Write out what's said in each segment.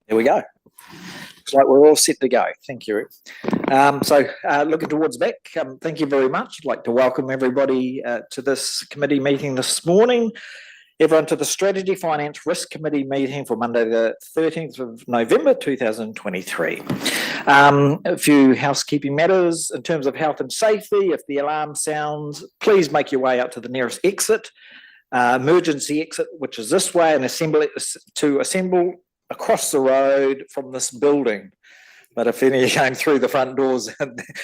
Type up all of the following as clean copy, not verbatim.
There we go. Looks like we're all set to go. Thank you. Looking towards back, thank you very much. I'd like to welcome everybody to this committee meeting this morning. Everyone to the Strategy, Finance, Risk Committee meeting for Monday the 13th of November 2023. A few housekeeping matters in terms of health and safety. If the alarm sounds, please make your way out to the nearest exit, emergency exit, which is this way, and assemble across the road from this building. But if any came through the front doors,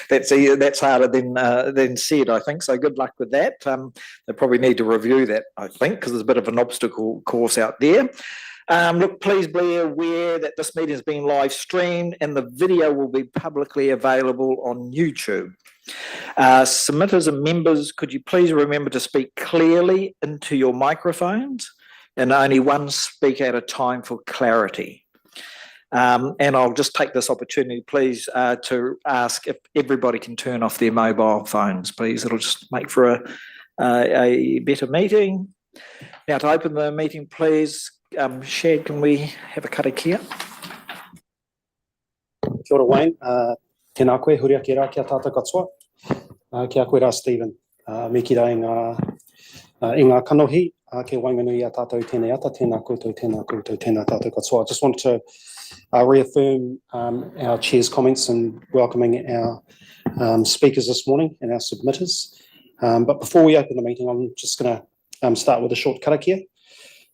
that's harder than said, I think. So good luck with that. They probably need to review that, I think, because there's a bit of an obstacle course out there. Look, please be aware that this meeting is being live streamed and the video will be publicly available on YouTube. Submitters and members, could you please remember to speak clearly into your microphones and only one speaker at a time for clarity. And I'll just take this opportunity, please, to ask if everybody can turn off their mobile phones, please. It'll just make for a better meeting. Now, to open the meeting, please, Shad, can we have a karakia? Kia ora, Wayne. Tēnā koe, huria ki rā, kia tātou katoa. Kia koe rā, Stephen. Me ki rā i ngā kanohi, ke wainganui a tātou tēnei ata, tēnā koutou, tēnā tātou katoa. I just want to reaffirm our Chair's comments and welcoming our speakers this morning and our submitters. But before we open the meeting, I'm just going to start with a short karakia.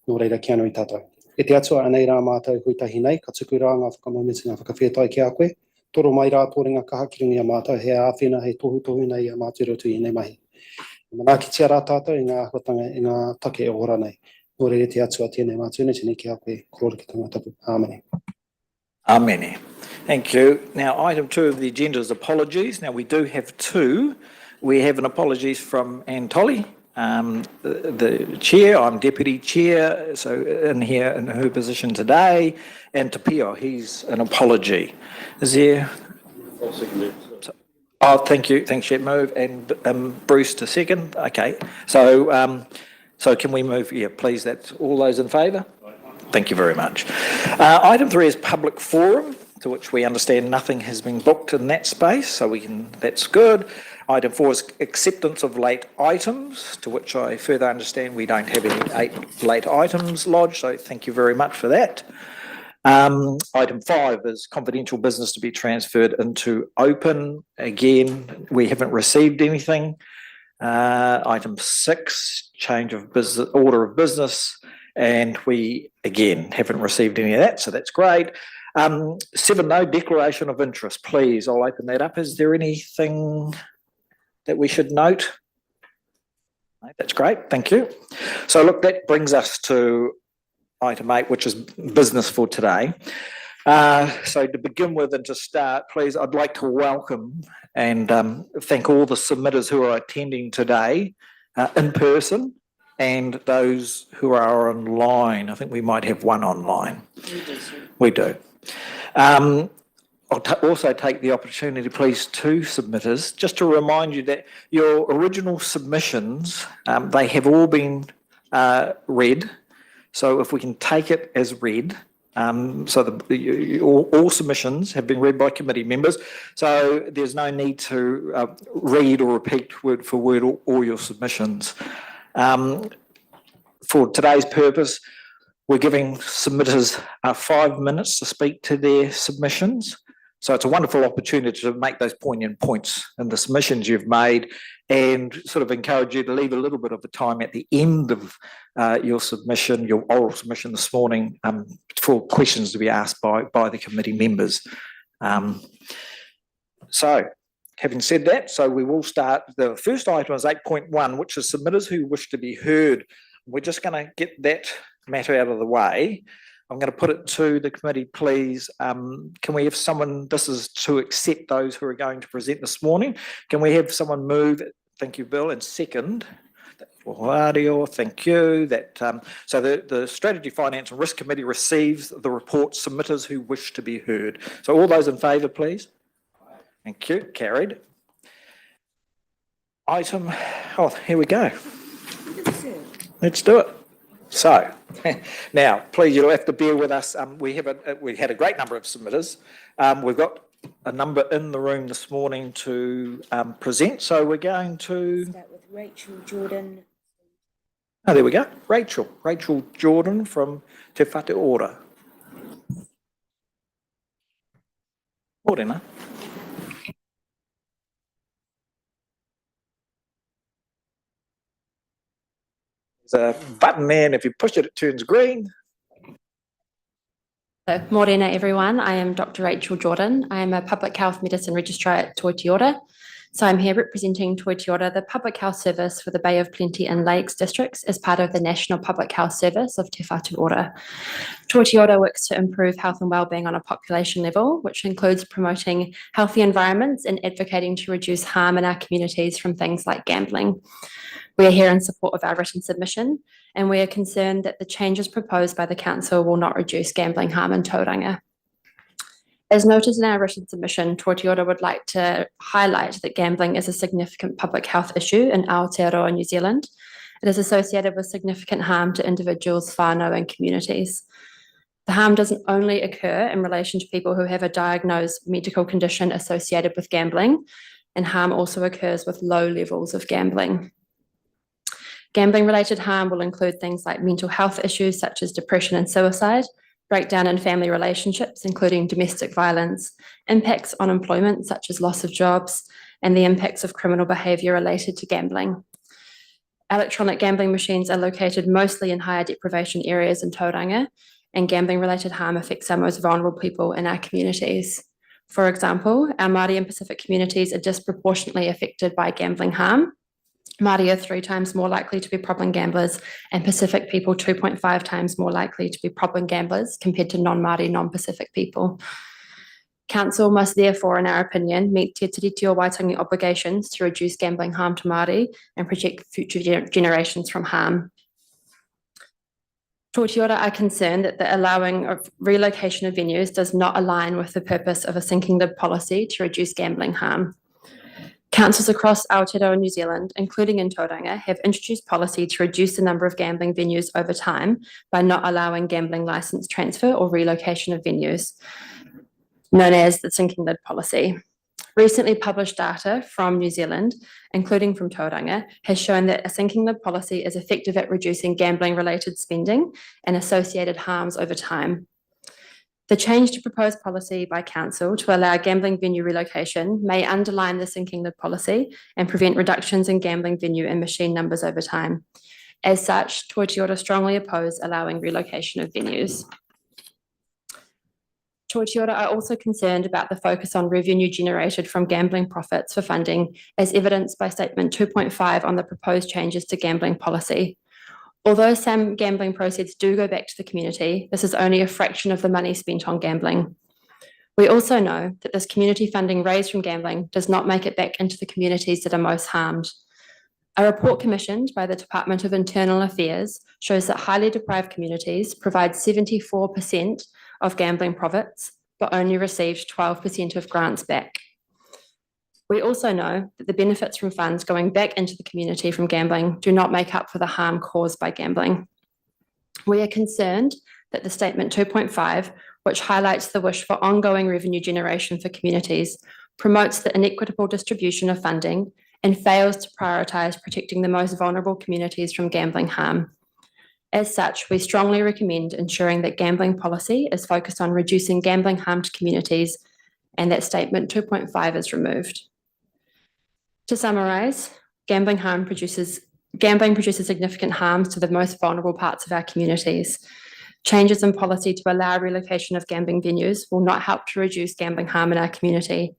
Nō reira, kia nui tātou. E te atua anei rā mātou huitahi nei, ka tuku rā ngā whakamaumiti ngā whakawhetai ki a koe. Toro mai rā tōringa kaha ki ringi a mātou, he āwhina hei tohu nei a mātou rotu i nei mahi. Manaki tia rā tātou i ngā hotanga i ngā take e ora nei. Nō reira te atua tēnei mātou, nei tēnei ki a koe, korora ki tanga tapu. Āmene. Amen. Thank you. Now, item 2 of the agenda is apologies. Now, we do have two. We have an apologies from Anne Tolley, the chair. I'm deputy chair, so in here in her position today. And Tapio, he's an apology. Is there? Oh, thank you. Thanks, Shad. Move. And Bruce to second. Okay. So can we move? Yeah, please. That's all those in favour? Thank you very much. Item 3 is public forum, to which we understand nothing has been booked in that space, so that's good. Item 4 is acceptance of late items, to which I further understand we don't have any late items lodged, so thank you very much for that. Item 5 is confidential business to be transferred into open. Again, we haven't received anything. Item 6, change of business, order of business. And we, again, haven't received any of that, so that's great. 7, no declaration of interest, please. I'll open that up. Is there anything that we should note? No, that's great, thank you. So look, that brings us to item 8, which is business for today. So to begin with and to start, please, I'd like to welcome and thank all the submitters who are attending today in person, and those who are online. I think we might have one online. We do. I'll also take the opportunity, please, to submitters, just to remind you that your original submissions, they have all been read. So if we can take it as read, all submissions have been read by committee members, so there's no need to read or repeat word for word all your submissions. For today's purpose, we're giving submitters 5 minutes to speak to their submissions. So it's a wonderful opportunity to make those poignant points in the submissions you've made, and sort of encourage you to leave a little bit of the time at the end of your submission, your oral submission this morning, for questions to be asked by the committee members. So, having said that, so we will start. The first item is 8.1, which is submitters who wish to be heard. We're just going to get that matter out of the way. I'm going to put it to the committee, please. Can we have someone, this is to accept those who are going to present this morning. Can we have someone move, thank you, Bill, and second, thank you. So the Strategy, Finance and Risk Committee receives the report submitters who wish to be heard. So all those in favour, please. Thank you, carried. Here we go. Let's do it. So, now, please, you'll have to bear with us. We had a great number of submitters. We've got a number in the room this morning to present, so we're going to... Start with Rachel Jordan. Oh, there we go. Rachel Jordan from Te Whatu Ora. Morena. There's a button there, and if you push it, it turns green. So, morena everyone, I am Dr. Rachel Jordan. I am a Public Health Medicine Registrar at Toiti Ora. So I'm here representing Toiti Ora, the Public Health Service for the Bay of Plenty and Lakes districts as part of the National Public Health Service of Te Whatu Ora. Toiti Ora works to improve health and wellbeing on a population level, which includes promoting healthy environments and advocating to reduce harm in our communities from things like gambling. We are here in support of our written submission, and we are concerned that the changes proposed by the Council will not reduce gambling harm in Tauranga. As noted in our written submission, Toiti Ora would like to highlight that gambling is a significant public health issue in Aotearoa, New Zealand. It is associated with significant harm to individuals, whānau and communities. The harm doesn't only occur in relation to people who have a diagnosed medical condition associated with gambling, and harm also occurs with low levels of gambling. Gambling-related harm will include things like mental health issues such as depression and suicide, breakdown in family relationships, including domestic violence, impacts on employment such as loss of jobs, and the impacts of criminal behaviour related to gambling. Electronic gambling machines are located mostly in higher deprivation areas in Tauranga, and gambling-related harm affects our most vulnerable people in our communities. For example, our Māori and Pacific communities are disproportionately affected by gambling harm. Māori are 3 times more likely to be problem gamblers, and Pacific people 2.5 times more likely to be problem gamblers compared to non-Māori, non-Pacific people. Council must therefore, in our opinion, meet Te Tiriti o Waitangi obligations to reduce gambling harm to Māori and protect future generations from harm. Toiti Ora are concerned that the allowing of relocation of venues does not align with the purpose of a sinking lid policy to reduce gambling harm. Councils across Aotearoa New Zealand, including in Tauranga, have introduced policy to reduce the number of gambling venues over time by not allowing gambling licence transfer or relocation of venues, known as the sinking lid policy. Recently published data from New Zealand, including from Tauranga, has shown that a sinking lid policy is effective at reducing gambling-related spending and associated harms over time. The change to proposed policy by Council to allow gambling venue relocation may underline the sinking lid policy and prevent reductions in gambling venue and machine numbers over time. As such, Toiti Ora strongly oppose allowing relocation of venues. Toiti Ora are also concerned about the focus on revenue generated from gambling profits for funding, as evidenced by Statement 2.5 on the proposed changes to gambling policy. Although some gambling proceeds do go back to the community, this is only a fraction of the money spent on gambling. We also know that this community funding raised from gambling does not make it back into the communities that are most harmed. A report commissioned by the Department of Internal Affairs shows that highly deprived communities provide 74% of gambling profits, but only received 12% of grants back. We also know that the benefits from funds going back into the community from gambling do not make up for the harm caused by gambling. We are concerned that the Statement 2.5, which highlights the wish for ongoing revenue generation for communities, promotes the inequitable distribution of funding and fails to prioritise protecting the most vulnerable communities from gambling harm. As such, we strongly recommend ensuring that gambling policy is focused on reducing gambling harm to communities and that Statement 2.5 is removed. To summarise, gambling produces significant harms to the most vulnerable parts of our communities. Changes in policy to allow relocation of gambling venues will not help to reduce gambling harm in our community.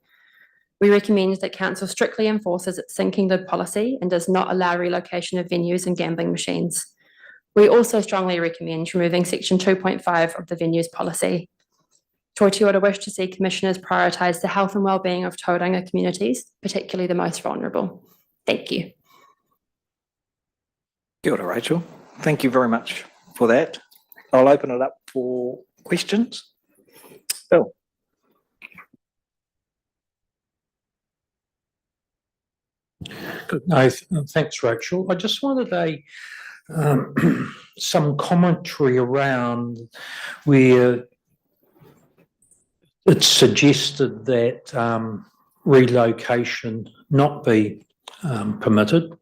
We recommend that Council strictly enforces its sinking lid policy and does not allow relocation of venues and gambling machines. We also strongly recommend removing Section 2.5 of the venues policy. Toiti Ora wish to see Commissioners prioritise the health and wellbeing of Tauranga communities, particularly the most vulnerable. Thank you. Kia ora, Rachel. Thank you very much for that. I'll open it up for questions. Bill. Good. No, thanks, Rachel. I just wanted some commentary around where it's suggested that relocation not be permitted.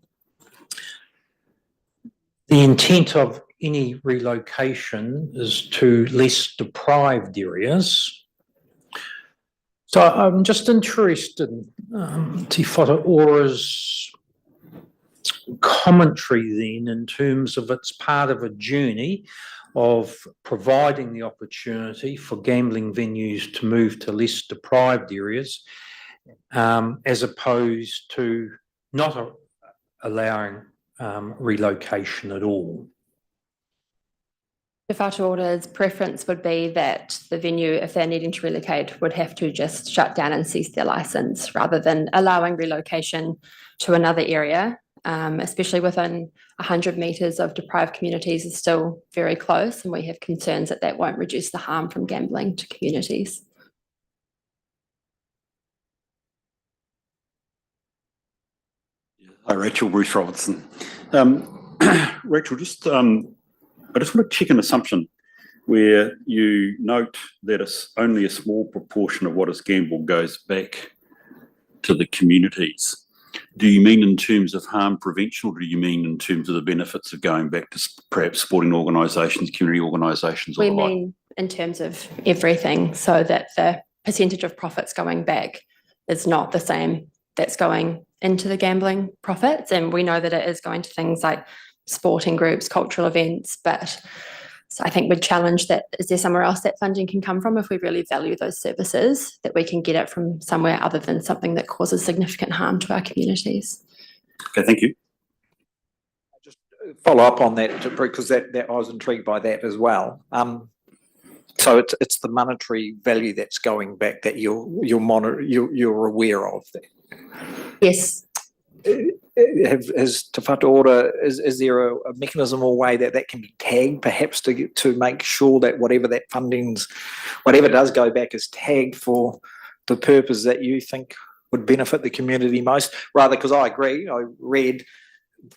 The intent of any relocation is to less deprived areas. So I'm just interested in Te Whatu Ora's commentary then in terms of it's part of a journey of providing the opportunity for gambling venues to move to less deprived areas as opposed to not allowing relocation at all. Te Whatu Ora's preference would be that the venue, if they're needing to relocate, would have to just shut down and cease their licence rather than allowing relocation to another area, especially within 100 metres of deprived communities is still very close, and we have concerns that that won't reduce the harm from gambling to communities. Hi, Rachel, Bruce Robertson. Rachel, I just want to check an assumption where you note that it's only a small proportion of what is gambled goes back to the communities. Do you mean in terms of harm prevention, or do you mean in terms of the benefits of going back to perhaps sporting organisations, community organisations? We mean in terms of everything, so that the percentage of profits going back is not the same that's going into the gambling profits. And we know that it is going to things like sporting groups, cultural events, but so I think we'd challenge that. Is there somewhere else that funding can come from if we really value those services, that we can get it from somewhere other than something that causes significant harm to our communities? Okay, thank you. Just follow up on that, because that I was intrigued by that as well. So it's the monetary value that's going back that you're aware of. Yes. Has Te Whatu Ora, is there a mechanism or way that can be tagged perhaps to make sure that whatever does go back is tagged for the purpose that you think would benefit the community most? Rather, because I agree, I read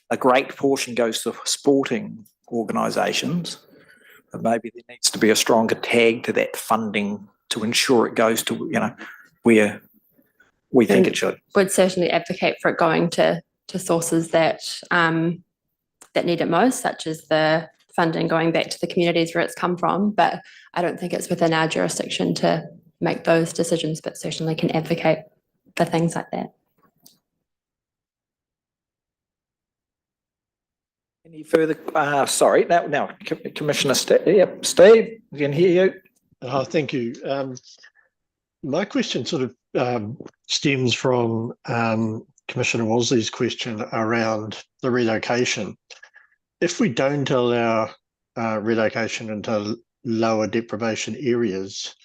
a great portion goes to sporting organisations, but maybe there needs to be a stronger tag to that funding to ensure it goes to, where we think it should. Would certainly advocate for it going to sources that need it most, such as the funding going back to the communities where it's come from. But I don't think it's within our jurisdiction to make those decisions, but certainly can advocate for things like that. Any further? Sorry, now Commissioner Steve, Steve, we can hear you. Thank you. My question sort of stems from Commissioner Walsley's question around the relocation. If we don't allow relocation into lower deprivation areas,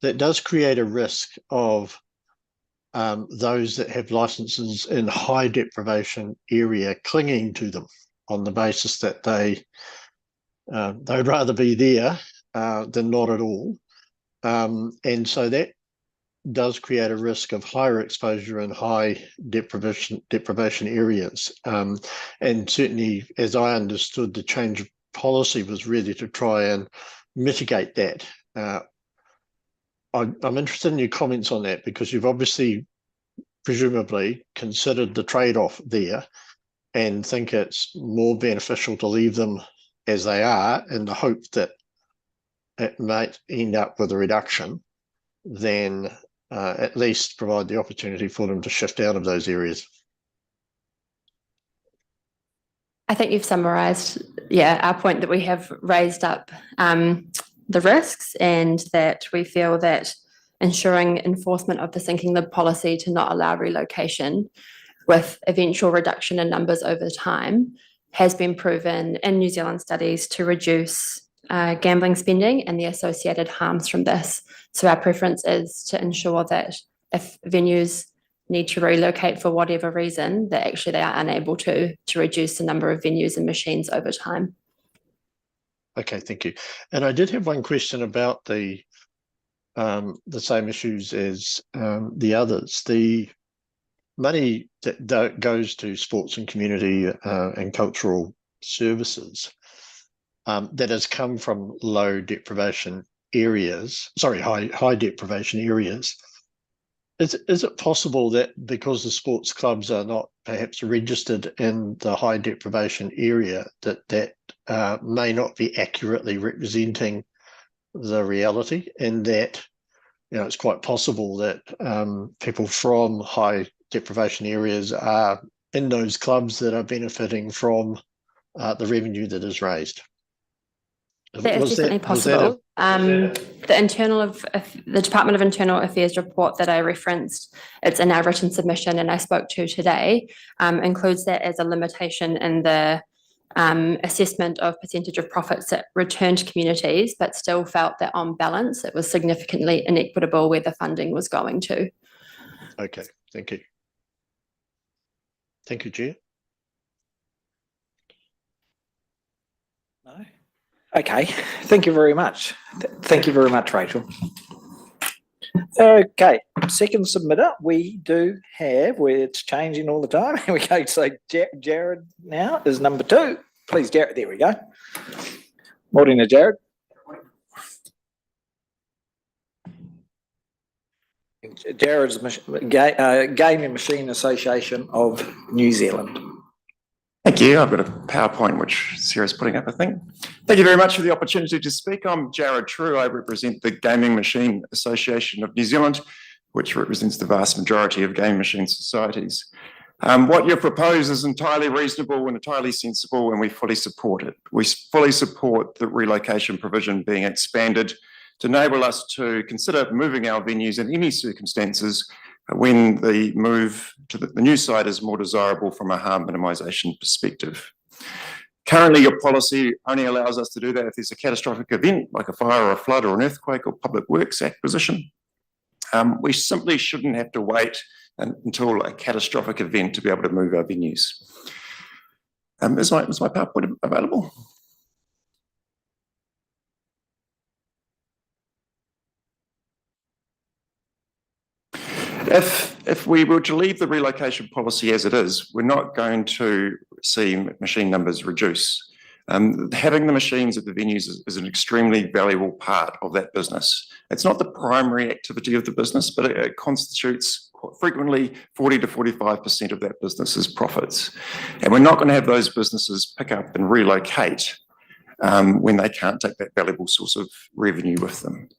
that does create a risk of those that have licenses in high deprivation area clinging to them on the basis that they'd rather be there than not at all. And so that does create a risk of higher exposure in high deprivation areas. And certainly, as I understood, the change of policy was really to try and mitigate that. I'm interested in your comments on that, because you've obviously, presumably, considered the trade-off there and think it's more beneficial to leave them as they are in the hope that it might end up with a reduction than at least provide the opportunity for them to shift out of those areas. I think you've summarised, our point that we have raised up the risks, and that we feel that ensuring enforcement of the sinking lid policy to not allow relocation with eventual reduction in numbers over time has been proven in New Zealand studies to reduce gambling spending and the associated harms from this. So our preference is to ensure that if venues need to relocate for whatever reason, that actually they are unable to reduce the number of venues and machines over time. Okay, thank you. And I did have one question about the same issues as the others. The money that goes to sports and community and cultural services that has come from low deprivation areas, sorry, high deprivation areas. Is it possible that because the sports clubs are not perhaps registered in the high deprivation area, that may not be accurately representing the reality, and that it's quite possible that people from high deprivation areas are in those clubs that are benefiting from the revenue that is raised? That is definitely possible. The Department of Internal Affairs report that I referenced, it's in our written submission and I spoke to today, includes that as a limitation in the assessment of percentage of profits that returned to communities, but still felt that on balance, it was significantly inequitable where the funding was going to. Okay, thank you. Thank you, Chair. No? Okay, thank you very much. Thank you very much, Rachel. Okay, second submitter, we do have, where it's changing all the time. Here we go, so Jared now is number 2. Please, Jared, there we go. Morning, Jared. Jared's Gaming Machine Association of New Zealand. Thank you. I've got a PowerPoint which Sarah's putting up, I think. Thank you very much for the opportunity to speak. I'm Jared True. I represent the Gaming Machine Association of New Zealand, which represents the vast majority of gaming machine societies. What you propose is entirely reasonable and entirely sensible, and we fully support it. We fully support the relocation provision being expanded to enable us to consider moving our venues in any circumstances when the move to the new site is more desirable from a harm minimisation perspective. Currently, your policy only allows us to do that if there's a catastrophic event like a fire or a flood or an earthquake or public works acquisition. We simply shouldn't have to wait until a catastrophic event to be able to move our venues. Is my PowerPoint available? If we were to leave the relocation policy as it is, we're not going to see machine numbers reduce. Having the machines at the venues is an extremely valuable part of that business. It's not the primary activity of the business, but it constitutes frequently 40 to 45% of that business's profits. And we're not going to have those businesses pick up and relocate when they can't take that valuable source of revenue with them.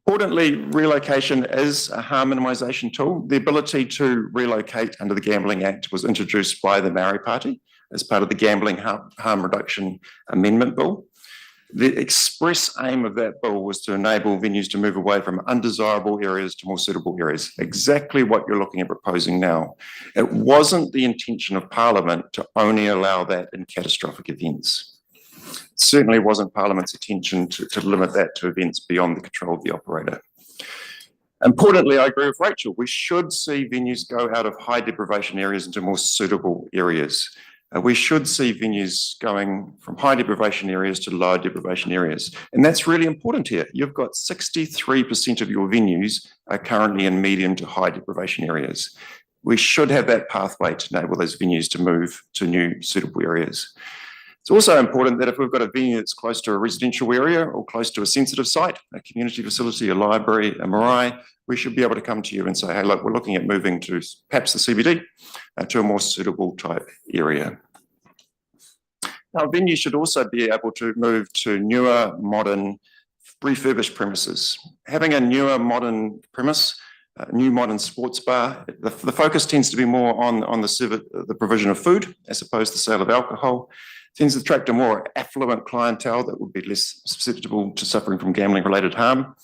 Importantly, relocation is a harm minimisation tool. The ability to relocate under the Gambling Act was introduced by the Maori Party as part of the Gambling Harm Reduction Amendment Bill. The express aim of that bill was to enable venues to move away from undesirable areas to more suitable areas, exactly what you're looking at proposing now. It wasn't the intention of Parliament to only allow that in catastrophic events. Certainly wasn't Parliament's intention to limit that to events beyond the control of the operator. Importantly, I agree with Rachel, we should see venues go out of high deprivation areas into more suitable areas. We should see venues going from high deprivation areas to low deprivation areas. And that's really important here. You've got 63% of your venues are currently in medium to high deprivation areas. We should have that pathway to enable those venues to move to new suitable areas. It's also important that if we've got a venue that's close to a residential area or close to a sensitive site, a community facility, a library, a marae, we should be able to come to you and say, hey, look, we're looking at moving to perhaps the CBD to a more suitable type area. Now, venues should also be able to move to newer, modern, refurbished premises. Having a newer, modern premise, a new modern sports bar, the focus tends to be more on the provision of food as opposed to sale of alcohol. Tends to attract a more affluent clientele that would be less susceptible to suffering from gambling-related harm.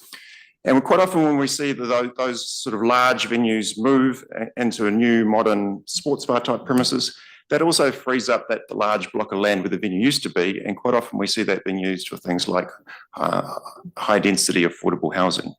And quite often when we see those sort of large venues move into a new modern sports bar type premises, that also frees up that large block of land where the venue used to be, and quite often we see that being used for things like high density affordable housing.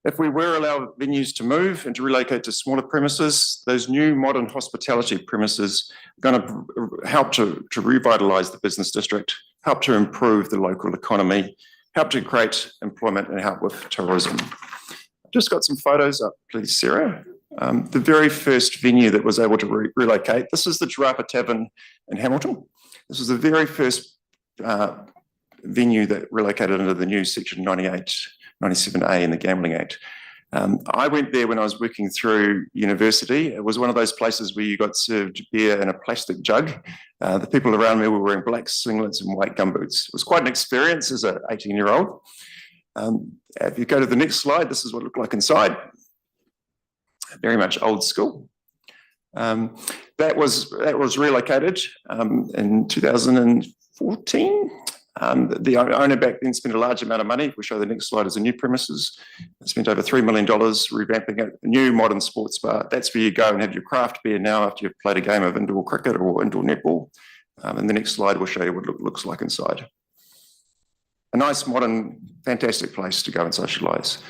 If we were allowed venues to move and to relocate to smaller premises, those new modern hospitality premises are going to help to revitalise the business district, help to improve the local economy, help to create employment and help with tourism. I've just got some photos up, please, Sarah. the very first venue that was able to relocate. This is the Giraffe Tavern in Hamilton. This was the very first venue that relocated under the new Section 97A in the Gambling Act. I went there when I was working through university. It was one of those places where you got served beer in a plastic jug. The people around me were wearing black singlets and white gumboots. It was quite an experience as an 18-year-old. If you go to the next slide, this is what it looked like inside. Very much old school. That was relocated in 2014. The owner back then spent a large amount of money. We'll show the next slide as a new premises. They spent over $3 million revamping it, a new modern sports bar. That's where you go and have your craft beer now after you've played a game of indoor cricket or indoor netball. And the next slide will show you what it looks like inside. A nice, modern, fantastic place to go and socialise.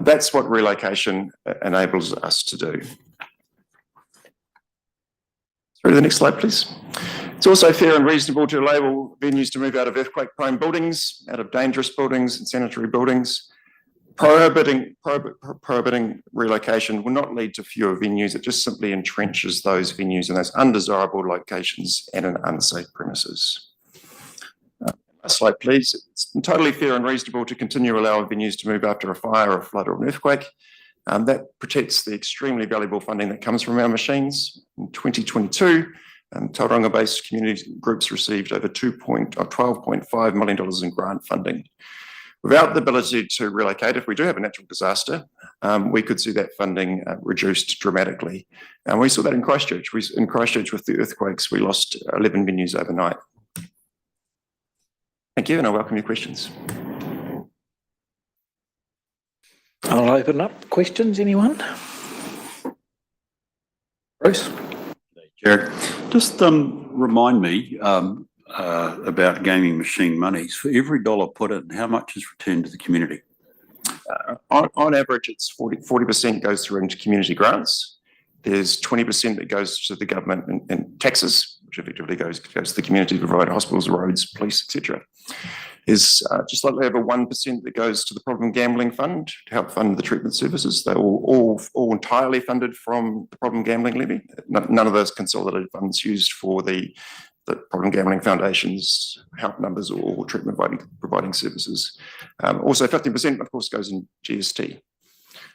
That's what relocation enables us to do. Through the next slide, please. It's also fair and reasonable to enable venues to move out of earthquake-prone buildings, out of dangerous buildings and sanitary buildings. Prohibiting relocation will not lead to fewer venues. It just simply entrenches those venues in those undesirable locations and in unsafe premises. Next slide, please. It's totally fair and reasonable to continue allowing venues to move after a fire, a flood, or an earthquake. That protects the extremely valuable funding that comes from our machines. In 2022, Tauranga-based community groups received over $12.5 million in grant funding. Without the ability to relocate, if we do have a natural disaster, we could see that funding reduced dramatically. And we saw that in Christchurch. In Christchurch with the earthquakes, we lost 11 venues overnight. Thank you, and I welcome your questions. I'll open up questions. Anyone? Bruce? Jared, just remind me about gaming machine monies. For every dollar put in, how much is returned to the community? On average, it's 40% goes through into community grants. There's 20% that goes to the government in taxes, which effectively goes to the community to provide hospitals, roads, police, etc. There's just like over 1% that goes to the Problem Gambling Fund to help fund the treatment services. They're all entirely funded from the Problem Gambling Levy. None of those consolidated funds used for the Problem Gambling Foundation's help numbers or treatment providing services. Also 15% of course goes in GST.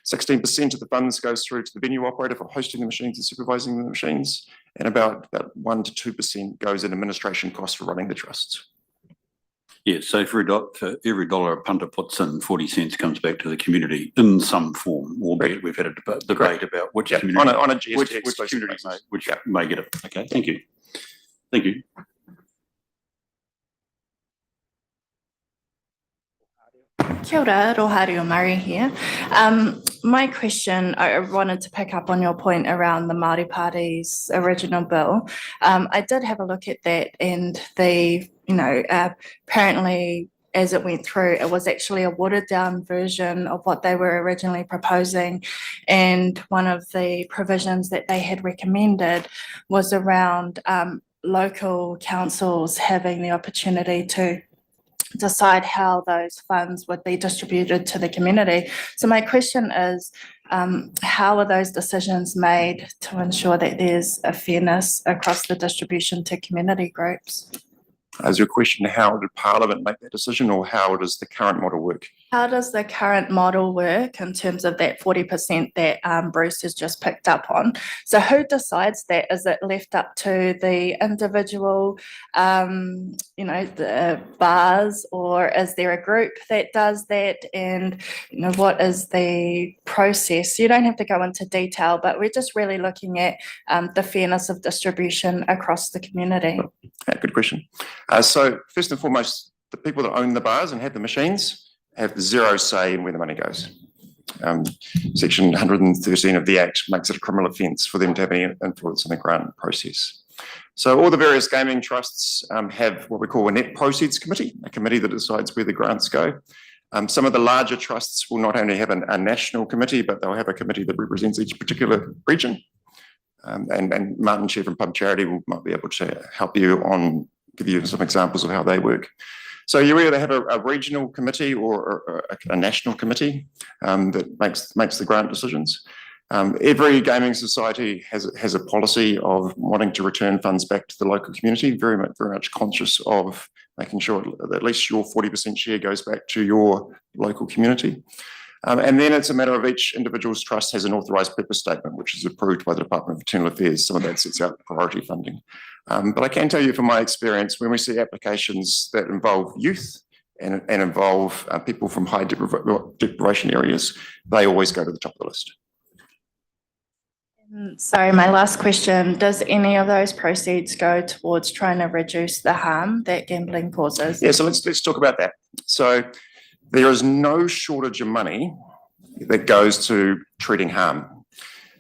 16% of the funds goes through to the venue operator for hosting the machines and supervising the machines, and about 1 to 2% goes in administration costs for running the trusts. Yeah, so for every dollar a punter puts in, 40 cents comes back to the community in some form, albeit we've had a debate about which community, on a GST which community may get it. Okay, thank you. Thank you. Kia ora, Rohario Murray here. My question, I wanted to pick up on your point around the Māori Party's original bill. I did have a look at that, and they, apparently as it went through, it was actually a watered down version of what they were originally proposing. And one of the provisions that they had recommended was around local councils having the opportunity to decide how those funds would be distributed to the community. So my question is, how are those decisions made to ensure that there's a fairness across the distribution to community groups? Is your question, how did Parliament make that decision, or how does the current model work? How does the current model work in terms of that 40% that Bruce has just picked up on? So who decides that? Is it left up to the individual, the bars, or is there a group that does that? And, what is the process? You don't have to go into detail, but we're just really looking at the fairness of distribution across the community. Good question. So first and foremost, the people that own the bars and have the machines have zero say in where the money goes. Section 113 of the Act makes it a criminal offence for them to have any influence in the grant process. So all the various gaming trusts have what we call a net proceeds committee, a committee that decides where the grants go. Some of the larger trusts will not only have a national committee, but they'll have a committee that represents each particular region. And Martin Chair from Pub Charity might be able to help you give you some examples of how they work. So you either have a regional committee or a national committee that makes the grant decisions. Every gaming society has a policy of wanting to return funds back to the local community, very much conscious of making sure that at least your 40% share goes back to your local community. And then it's a matter of each individual's trust has an authorised purpose statement, which is approved by the Department of Internal Affairs. Some of that sets out priority funding. But I can tell you from my experience, when we see applications that involve youth and involve people from high deprivation areas, they always go to the top of the list. Sorry, my last question. Does any of those proceeds go towards trying to reduce the harm that gambling causes? Yeah, so let's talk about that. So there is no shortage of money that goes to treating harm.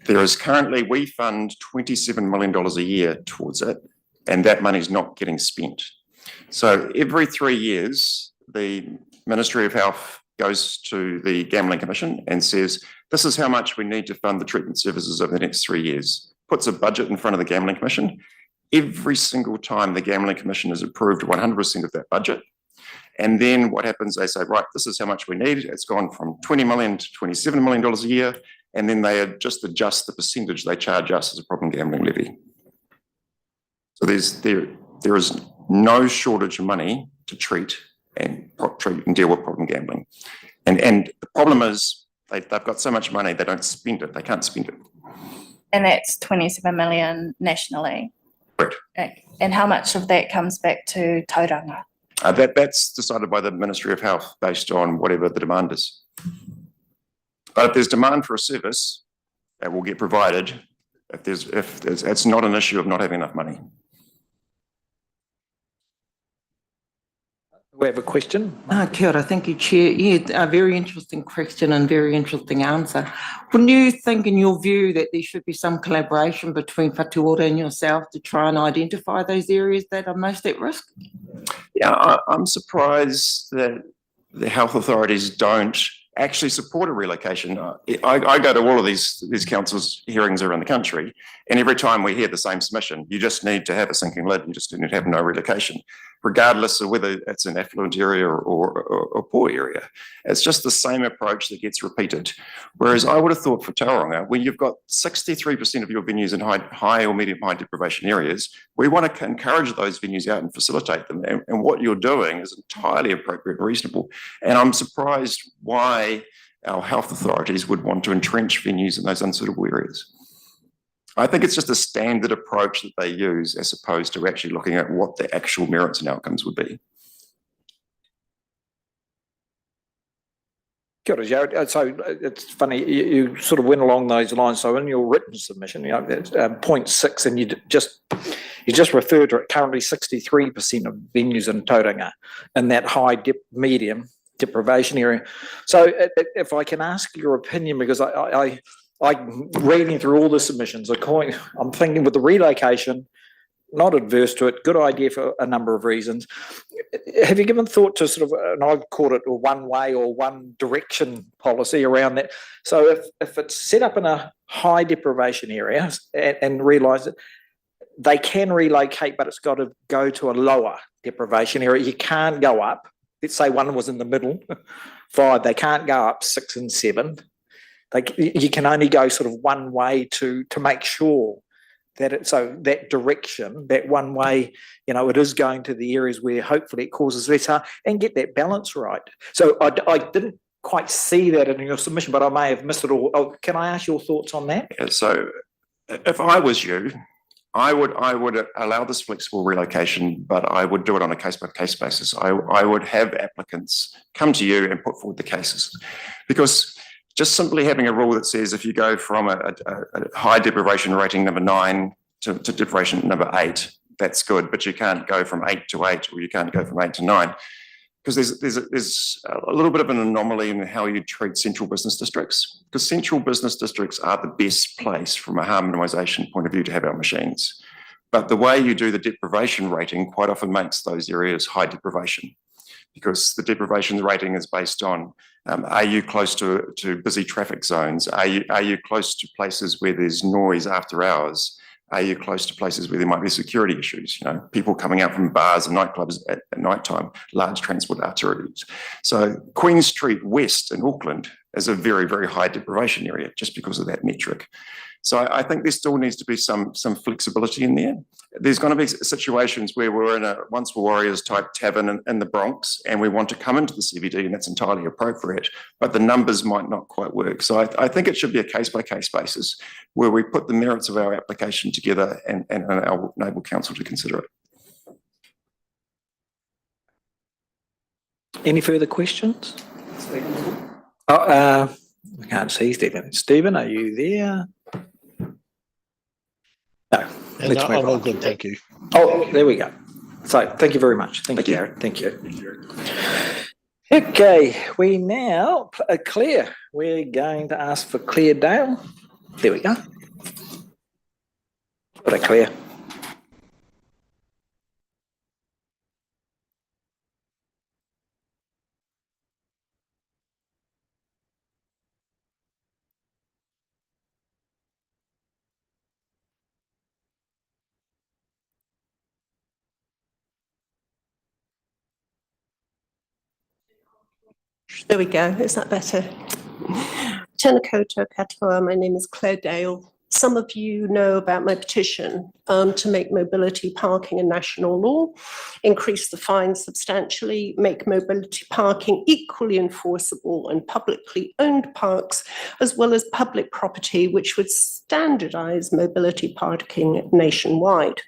There is currently, we fund $27 million a year towards it, and that money is not getting spent. So every 3 years, the Ministry of Health goes to the Gambling Commission and says, this is how much we need to fund the treatment services over the next 3 years. Puts a budget in front of the Gambling Commission. Every single time the Gambling Commission has approved 100% of that budget. And then what happens, they say, right, this is how much we need. It's gone from 20 million to $27 million a year. And then they just adjust the percentage they charge us as a problem gambling levy. So there is no shortage of money to treat and deal with problem gambling. And the problem is they've got so much money, they don't spend it. They can't spend it. And that's 27 million nationally. Correct. And how much of that comes back to Tauranga? That's decided by the Ministry of Health based on whatever the demand is. But if there's demand for a service, it will get provided. If it's not an issue of not having enough money. We have a question. Kia ora, thank you, Chair. Yeah, a very interesting question and very interesting answer. Wouldn't you think, in your view, that there should be some collaboration between Whatuora and yourself to try and identify those areas that are most at risk? Yeah, I'm surprised that the health authorities don't actually support a relocation. I go to all of these councils' hearings around the country, and every time we hear the same submission, you just need to have a sinking lid, you just need to have no relocation, regardless of whether it's an affluent area or a poor area. It's just the same approach that gets repeated. Whereas I would have thought for Tauranga, when you've got 63% of your venues in high or medium high deprivation areas, we want to encourage those venues out and facilitate them. And what you're doing is entirely appropriate and reasonable. And I'm surprised why our health authorities would want to entrench venues in those unsuitable areas. I think it's just a standard approach that they use as opposed to actually looking at what the actual merits and outcomes would be. Kia ora, Jared. So it's funny, you sort of went along those lines. So in your written submission, you know, that's point 6, and you just referred to it, currently 63% of venues in Tauranga in that high medium deprivation area. So if I can ask your opinion, because I reading through all the submissions, I'm thinking with the relocation, not adverse to it, good idea for a number of reasons. Have you given thought to sort of, and I've called it a one way or one direction policy around that? So if it's set up in a high deprivation area and realise that they can relocate, but it's got to go to a lower deprivation area, you can't go up. Let's say one was in the middle, 5, they can't go up 6 and 7. You can only go sort of one way to make sure that so that direction, that one way, you know, it is going to the areas where hopefully it causes less harm and get that balance right. So I didn't quite see that in your submission, but I may have missed it all. Oh, can I ask your thoughts on that? Yeah, so if I was you, I would allow this flexible relocation, but I would do it on a case-by-case basis. I would have applicants come to you and put forward the cases, because just simply having a rule that says if you go from a high deprivation rating number 9 to deprivation number 8, that's good, but you can't go from 8 to 8, or you can't go from 8 to 9, because there's a little bit of an anomaly in how you treat central business districts, because central business districts are the best place from a harm minimisation point of view to have our machines. But the way you do the deprivation rating quite often makes those areas high deprivation, because the deprivation rating is based on are you close to busy traffic zones? Are you close to places where there's noise after hours? Are you close to places where there might be security issues? You know, people coming out from bars and nightclubs at night time, large transport arteries. So Queen Street West in Auckland is a very, very high deprivation area just because of that metric. So I think there still needs to be some flexibility in there. There's going to be situations where we're in a Once Were Warriors type tavern in the Bronx and we want to come into the CBD, and that's entirely appropriate, but the numbers might not quite work. So I think it should be a case-by-case basis where we put the merits of our application together and enable council to consider it. Any further questions? I can't see Stephen. Stephen, are you there? No. Let's I'm move all on. good, thank you. Oh, there we go. So thank you very much. Thank you, Jared. Thank you. Okay, we now, Claire, we're going to ask for Claire Dale. There we go. Got it, Claire. There we go. Is that better? Tēnā koutou katoa. My name is Claire Dale. Some of you know about my petition to make mobility parking a national law, increase the fines substantially, make mobility parking equally enforceable in publicly owned parks, as well as public property, which would standardise mobility parking nationwide.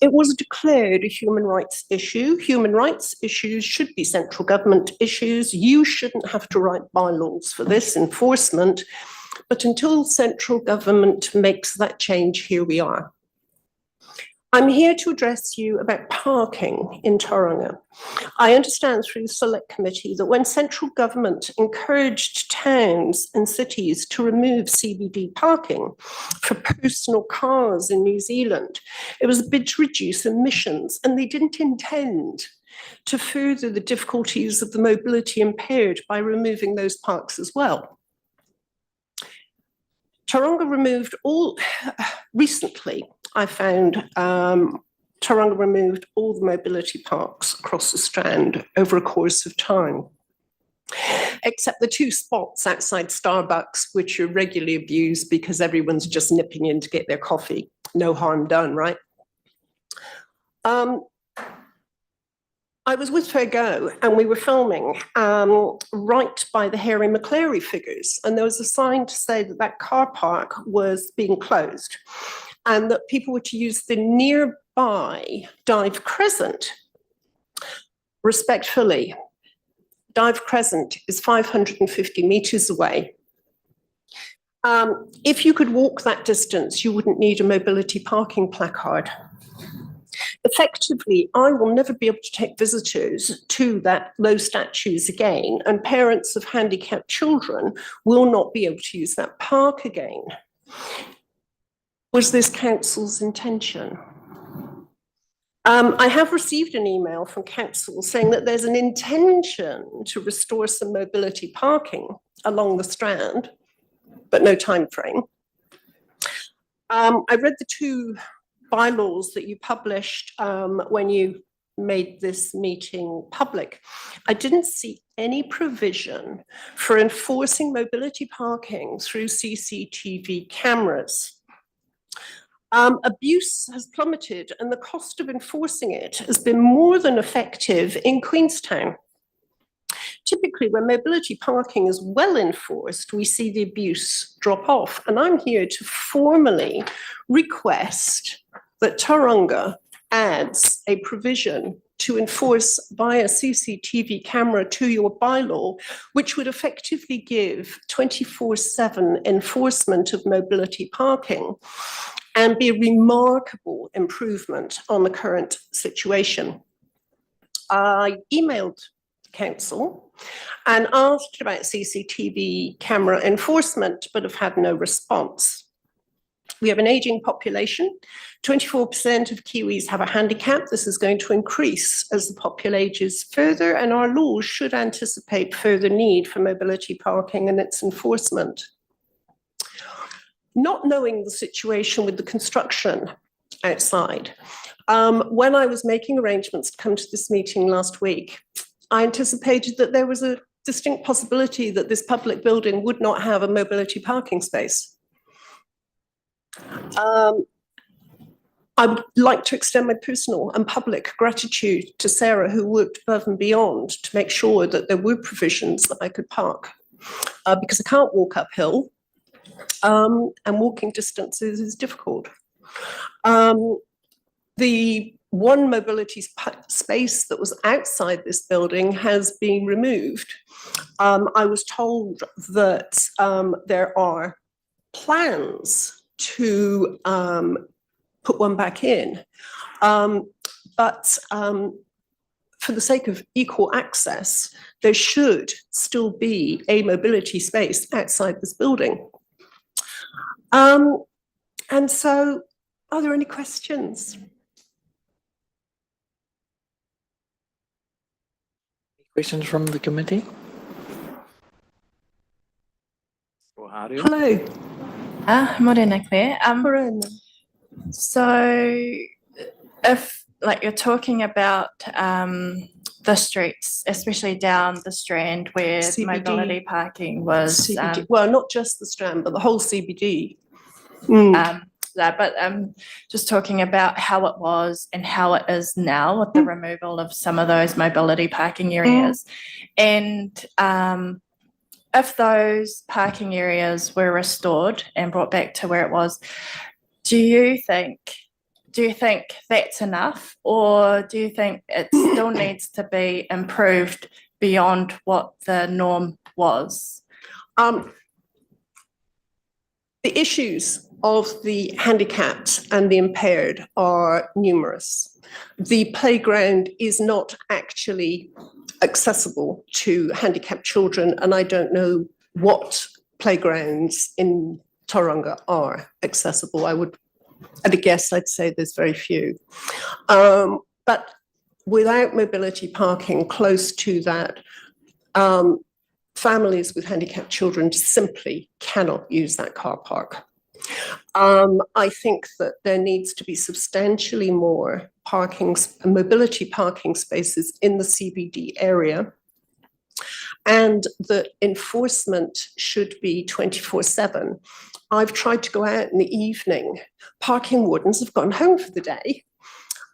It was declared a human rights issue. Human rights issues should be central government issues. You shouldn't have to write bylaws for this enforcement. But until central government makes that change, here we are. I'm here to address you about parking in Tauranga. I understand through the Select Committee that when central government encouraged towns and cities to remove CBD parking for personal cars in New Zealand, it was a bid to reduce emissions, and they didn't intend to further the difficulties of the mobility impaired by removing those parks as well. Tauranga removed recently I found Tauranga removed all the mobility parks across the Strand over a course of time, except the two spots outside Starbucks, which are regularly abused because everyone's just nipping in to get their coffee. No harm done, right? I was with Fair Go and we were filming right by the Harry McClary figures, and there was a sign to say that that car park was being closed and that people were to use the nearby Dive Crescent. Respectfully, Dive Crescent is 550 metres away. If you could walk that distance, you wouldn't need a mobility parking placard. Effectively, I will never be able to take visitors to that low statues again, and parents of handicapped children will not be able to use that park again. Was this council's intention? I have received an email from council saying that there's an intention to restore some mobility parking along the Strand, but no time frame. I read the two bylaws that you published when you made this meeting public. I didn't see any provision for enforcing mobility parking through CCTV cameras. Abuse has plummeted and the cost of enforcing it has been more than effective in Queenstown. Typically, when mobility parking is well enforced, we see the abuse drop off. And I'm here to formally request that Tauranga adds a provision to enforce via CCTV camera to your bylaw, which would effectively give 24/7 enforcement of mobility parking and be a remarkable improvement on the current situation. I emailed council and asked about CCTV camera enforcement, but have had no response. We have an aging population. 24% of Kiwis have a handicap. This is going to increase as the population ages further, and our laws should anticipate further need for mobility parking and its enforcement. not knowing the situation with the construction outside, when I was making arrangements to come to this meeting last week, I anticipated that there was a distinct possibility that this public building would not have a mobility parking space. I would like to extend my personal and public gratitude to Sarah, who worked above and beyond to make sure that there were provisions that I could park, because I can't walk uphill, and walking distances is difficult. The one mobility space that was outside this building has been removed. I was told that there are plans to put one back in. But for the sake of equal access, there should still be a mobility space outside this building. And so, are there any questions? Questions from the committee? Hello. Hello. Morena Claire. Morena. So if like you're talking about the streets, especially down the Strand where CBD. mobility parking was CBD. Well, not just the Strand, but the whole CBD. but just talking about how it was and how it is now with the removal of some of those mobility parking areas. And if those parking areas were restored and brought back to where it was, do you think that's enough, or do you think it still needs to be improved beyond what the norm was? The issues of the handicapped and the impaired are numerous. The playground is not actually accessible to handicapped children, and I don't know what playgrounds in Tauranga are accessible. At a guess, I'd say there's very few. But without mobility parking close to that, families with handicapped children simply cannot use that car park. I think that there needs to be substantially more mobility parking spaces in the CBD area, and that enforcement should be 24/7. I've tried to go out in the evening. Parking wardens have gone home for the day.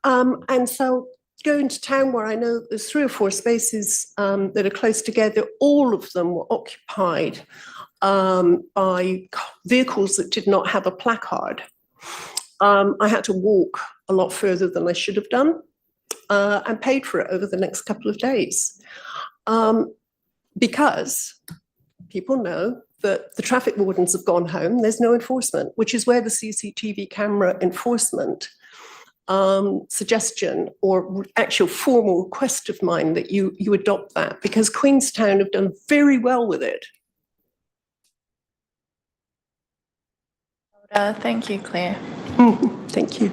And so go into town where I know there's 3 or 4 spaces that are close together. All of them were occupied by vehicles that did not have a placard. I had to walk a lot further than I should have done, and paid for it over the next couple of days. Because people know that the traffic wardens have gone home, there's no enforcement, which is where the CCTV camera enforcement suggestion or actual formal request of mine that you adopt that, because Queenstown have done very well with it. Thank you, Claire. Thank you.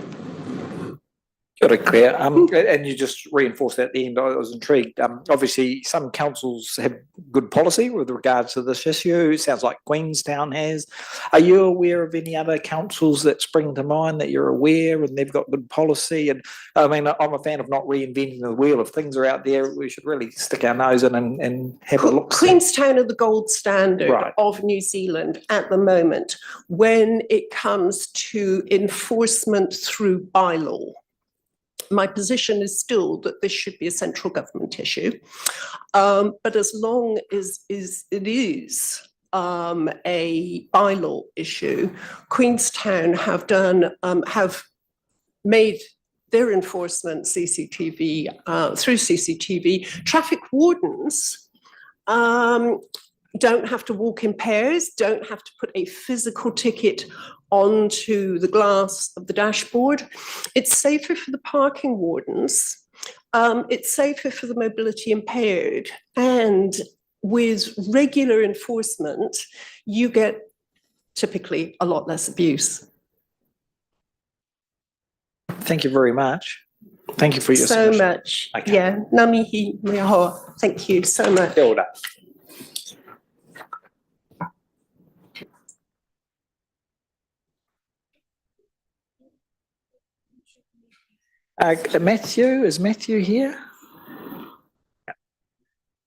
Got it, Claire. And you just reinforced that at the end. I was intrigued. Obviously, some councils have good policy with regards to this issue. It sounds like Queenstown has. Are you aware of any other councils that spring to mind that you're aware and they've got good policy? And I mean, I'm a fan of not reinventing the wheel. If things are out there, we should really stick our nose in and have a look. Queenstown are the gold standard Right. of New Zealand at the moment when it comes to enforcement through bylaw. My position is still that this should be a central government issue. But as long as it is a bylaw issue, Queenstown have made their enforcement CCTV through CCTV. Traffic wardens don't have to walk in pairs, don't have to put a physical ticket onto the glass of the dashboard. It's safer for the parking wardens. It's safer for the mobility impaired. And with regular enforcement, you get typically a lot less abuse. Thank you very much. Thank you for your So submission. much. Okay. Yeah. Ngā mihi mea hoa. Thank you so much. Kia ora. Matthew, is Matthew here?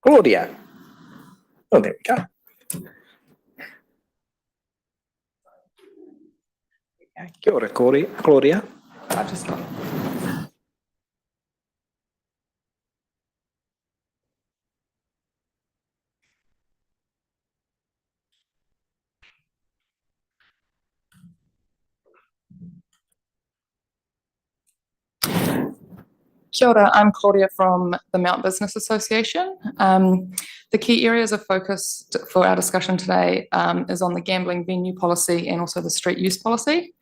Claudia. Oh, there we go. Kia ora, Claudia. I've just got. Kia ora, I'm Claudia from the Mount Business Association. The key areas of focus for our discussion today is on the gambling venue policy and also the street use policy.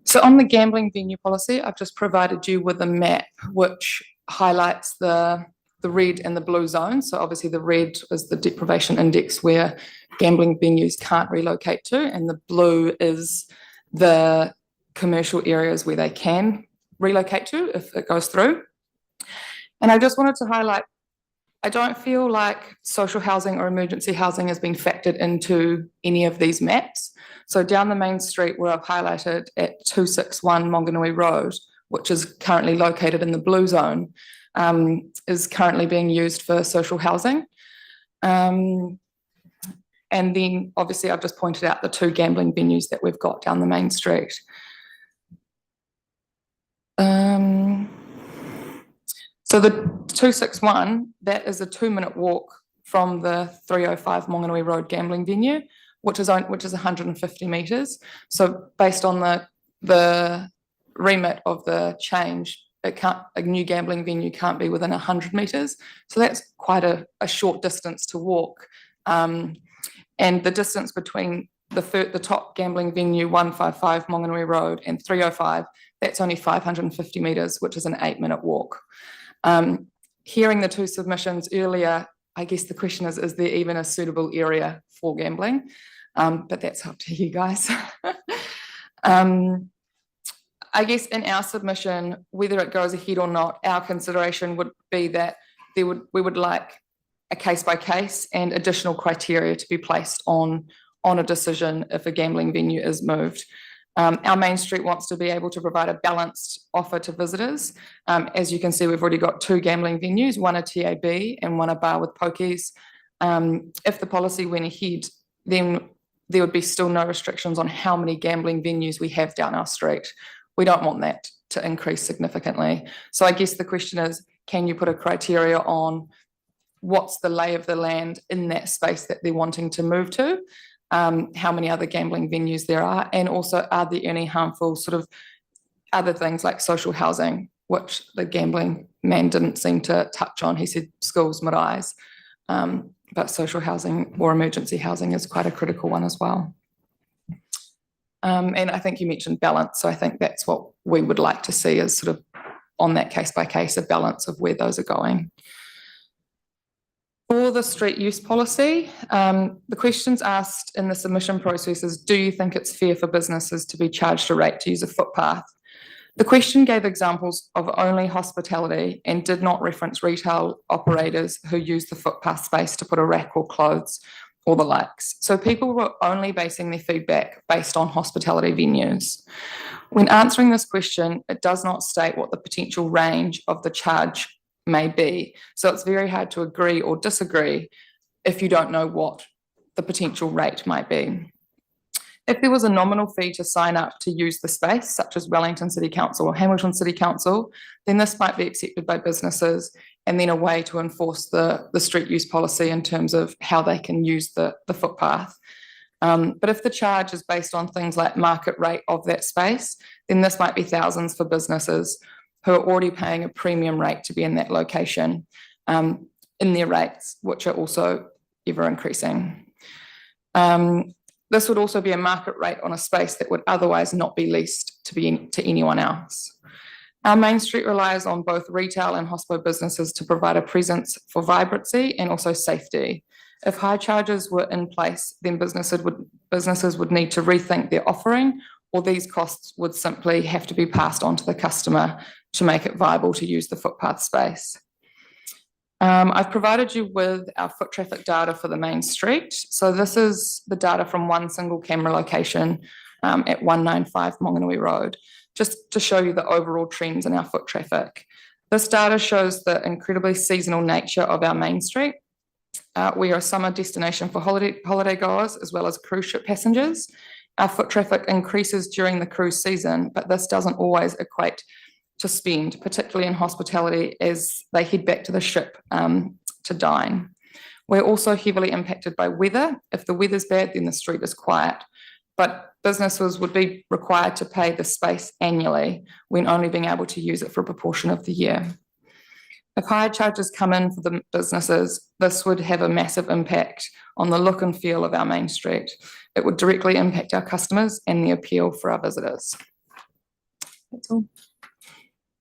So on the gambling venue policy, I've just provided you with a map which highlights the red and the blue zones. So obviously the red is the deprivation index where gambling venues can't relocate to, and the blue is the commercial areas where they can relocate to if it goes through. And I just wanted to highlight, I don't feel like social housing or emergency housing has been factored into any of these maps. So down the main street where I've highlighted at 261 Monganui Road, which is currently located in the blue zone, is currently being used for social housing. And then obviously I've just pointed out the 2 gambling venues that we've got down the main street. So the 261, that is a 2-minute walk from the 305 Monganui Road gambling venue, which is 150 metres. So based on the remit of the change, a new gambling venue can't be within 100 metres. So that's quite a short distance to walk. And the distance between the top gambling venue, 155 Monganui Road, and 305, that's only 550 metres, which is an 8-minute walk. Hearing the 2 submissions earlier, I guess the question is there even a suitable area for gambling? But that's up to you guys. I guess in our submission, whether it goes ahead or not, our consideration would be that we would like a case by case and additional criteria to be placed on a decision if a gambling venue is moved. Our main street wants to be able to provide a balanced offer to visitors. As you can see, we've already got 2 gambling venues, one a TAB and one a bar with pokies. If the policy went ahead, then there would be still no restrictions on how many gambling venues we have down our street. We don't want that to increase significantly. So I guess the question is, can you put a criteria on what's the lay of the land in that space that they're wanting to move to? How many other gambling venues there are, and also are there any harmful sort of other things like social housing, which the gambling man didn't seem to touch on. He said schools, maraes, but social housing or emergency housing is quite a critical one as well. And I think you mentioned balance, so I think that's what we would like to see is sort of on that case by case, a balance of where those are going. For the street use policy, the questions asked in the submission process is, do you think it's fair for businesses to be charged a rate to use a footpath? The question gave examples of only hospitality and did not reference retail operators who use the footpath space to put a rack or clothes or the likes. So people were only basing their feedback based on hospitality venues. When answering this question, it does not state what the potential range of the charge may be. So it's very hard to agree or disagree if you don't know what the potential rate might be. If there was a nominal fee to sign up to use the space, such as Wellington City Council or Hamilton City Council, then this might be accepted by businesses and then a way to enforce the street use policy in terms of how they can use the footpath. But if the charge is based on things like market rate of that space, then this might be thousands for businesses who are already paying a premium rate to be in that location in their rates, which are also ever increasing. This would also be a market rate on a space that would otherwise not be leased to anyone else. Our main street relies on both retail and hospo businesses to provide a presence for vibrancy and also safety. If high charges were in place, then businesses would need to rethink their offering, or these costs would simply have to be passed on to the customer to make it viable to use the footpath space. I've provided you with our foot traffic data for the main street. So this is the data from one single camera location at 195 Monganui Road. just to show you the overall trends in our foot traffic. This data shows the incredibly seasonal nature of our main street. We are a summer destination for holiday goers as well as cruise ship passengers. Our foot traffic increases during the cruise season, but this doesn't always equate to spend, particularly in hospitality as they head back to the ship to dine. We're also heavily impacted by weather. If the weather's bad, then the street is quiet. But businesses would be required to pay the space annually when only being able to use it for a proportion of the year. If higher charges come in for the businesses, this would have a massive impact on the look and feel of our main street. It would directly impact our customers and the appeal for our visitors. That's all.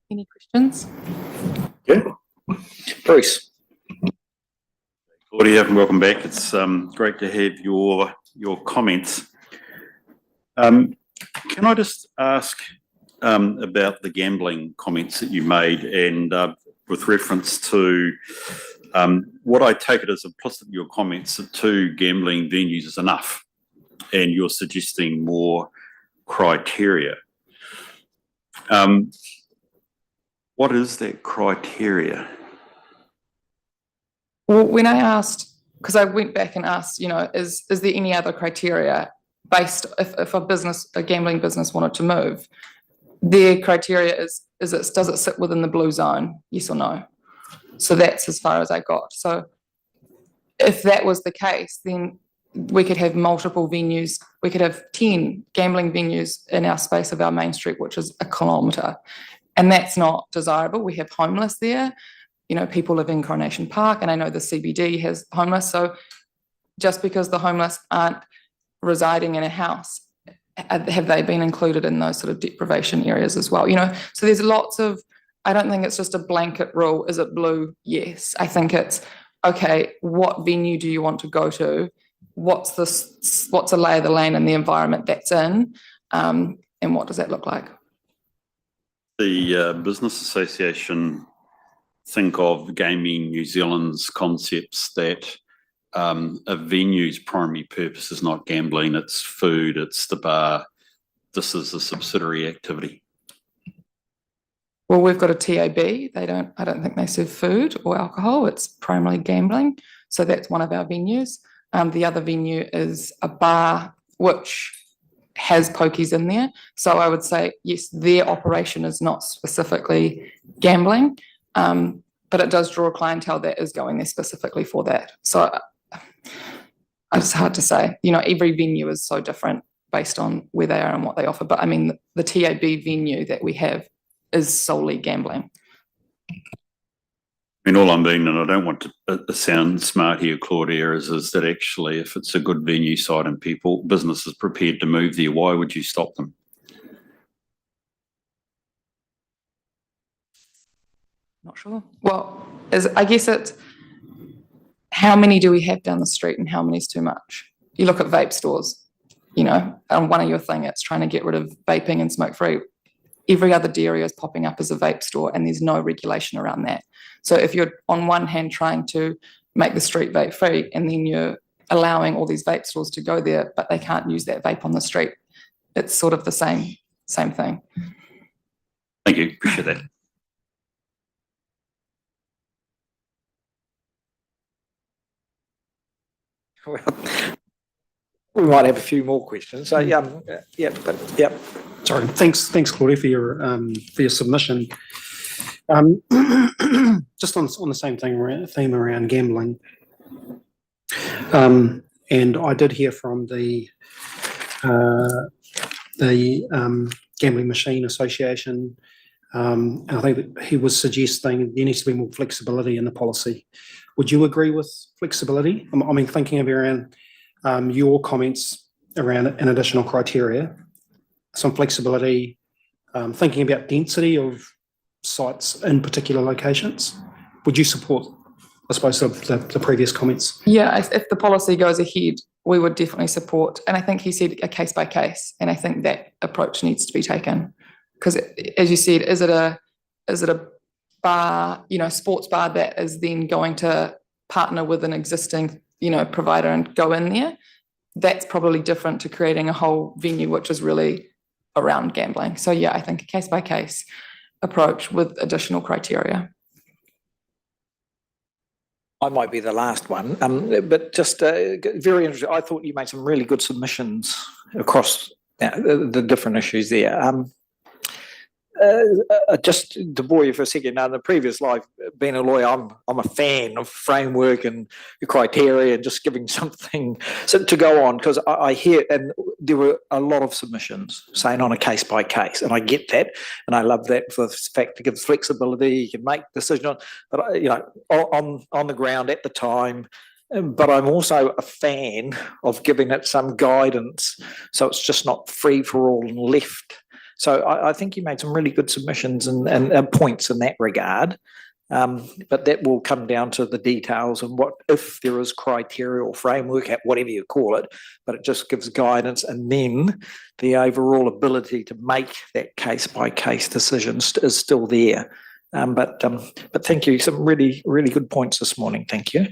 Any questions? Yeah. Bruce. Claudia, welcome back. It's great to have your comments. Can I just ask about the gambling comments that you made, and with reference to what I take it as implicit in your comments that 2 gambling venues is enough, and you're suggesting more criteria. What is that criteria? Well, when I asked, because I went back and asked, you know, is there any other criteria based if a gambling business wanted to move? Their criteria is does it sit within the blue zone? Yes or no? So that's as far as I got. So if that was the case, then we could have multiple venues. We could have 10 gambling venues in our space of our main street, which is 1 kilometre. And that's not desirable. We have homeless there. You know, people live in Coronation Park, and I know the CBD has homeless. So just because the homeless aren't residing in a house, have they been included in those sort of deprivation areas as well? You know, so there's lots of, I don't think it's just a blanket rule. Is it blue? Yes. I think it's, okay, what venue do you want to go to? What's a lay of the land in the environment that's in? And what does that look like? The Business Association think of Gaming New Zealand's concepts that a venue's primary purpose is not gambling, it's food, it's the bar. This is a subsidiary activity. Well, we've got a TAB. I don't think they serve food or alcohol. It's primarily gambling. So that's one of our venues. The other venue is a bar which has pokies in there. So I would say, yes, their operation is not specifically gambling, but it does draw a clientele that is going there specifically for that. So it's hard to say. You know, every venue is so different based on where they are and what they offer. But I mean, the TAB venue that we have is solely gambling. I mean, all I'm being, and I don't want to sound smart here, Claudia, is that actually if it's a good venue site and business is prepared to move there, why would you stop them? Not sure. Well, I guess it's how many do we have down the street and how many is too much? You look at vape stores, you know, and one of your thing, it's trying to get rid of vaping and smoke free. Every other dairy is popping up as a vape store and there's no regulation around that. So if you're on one hand trying to make the street vape free and then you're allowing all these vape stores to go there, but they can't use that vape on the street, it's sort of the same thing. Thank you, appreciate that. Well, we might have a few more questions. So yeah. Sorry, thanks, Claudia, for your submission. Just on the same theme around gambling, and I did hear from the Gambling Machine Association. And I think that he was suggesting there needs to be more flexibility in the policy. Would you agree with flexibility? I mean, thinking of around your comments around an additional criteria, some flexibility, thinking about density of sites in particular locations. Would you support, I suppose, the previous comments? Yeah, if the policy goes ahead, we would definitely support. And I think he said a case by case, and I think that approach needs to be taken. Because as you said, is it a bar, you know, sports bar that is then going to partner with an existing, you know, provider and go in there? That's probably different to creating a whole venue which is really around gambling. So yeah, I think a case by case approach with additional criteria. I might be the last one, but just very interesting. I thought you made some really good submissions across the different issues there. Just to bore you for a second, now in the previous life, being a lawyer, I'm a fan of framework and criteria and just giving something to go on, because I hear, and there were a lot of submissions saying on a case by case, and I get that, and I love that for the fact it gives flexibility, you can make decisions on, but on the ground at the time. But I'm also a fan of giving it some guidance, so it's just not free for all and left. So I think you made some really good submissions and points in that regard. But that will come down to the details and what, if there is criteria or framework, whatever you call it, but it just gives guidance, and then the overall ability to make that case by case decision is still there. But thank you. Some really, really good points this morning. Thank you.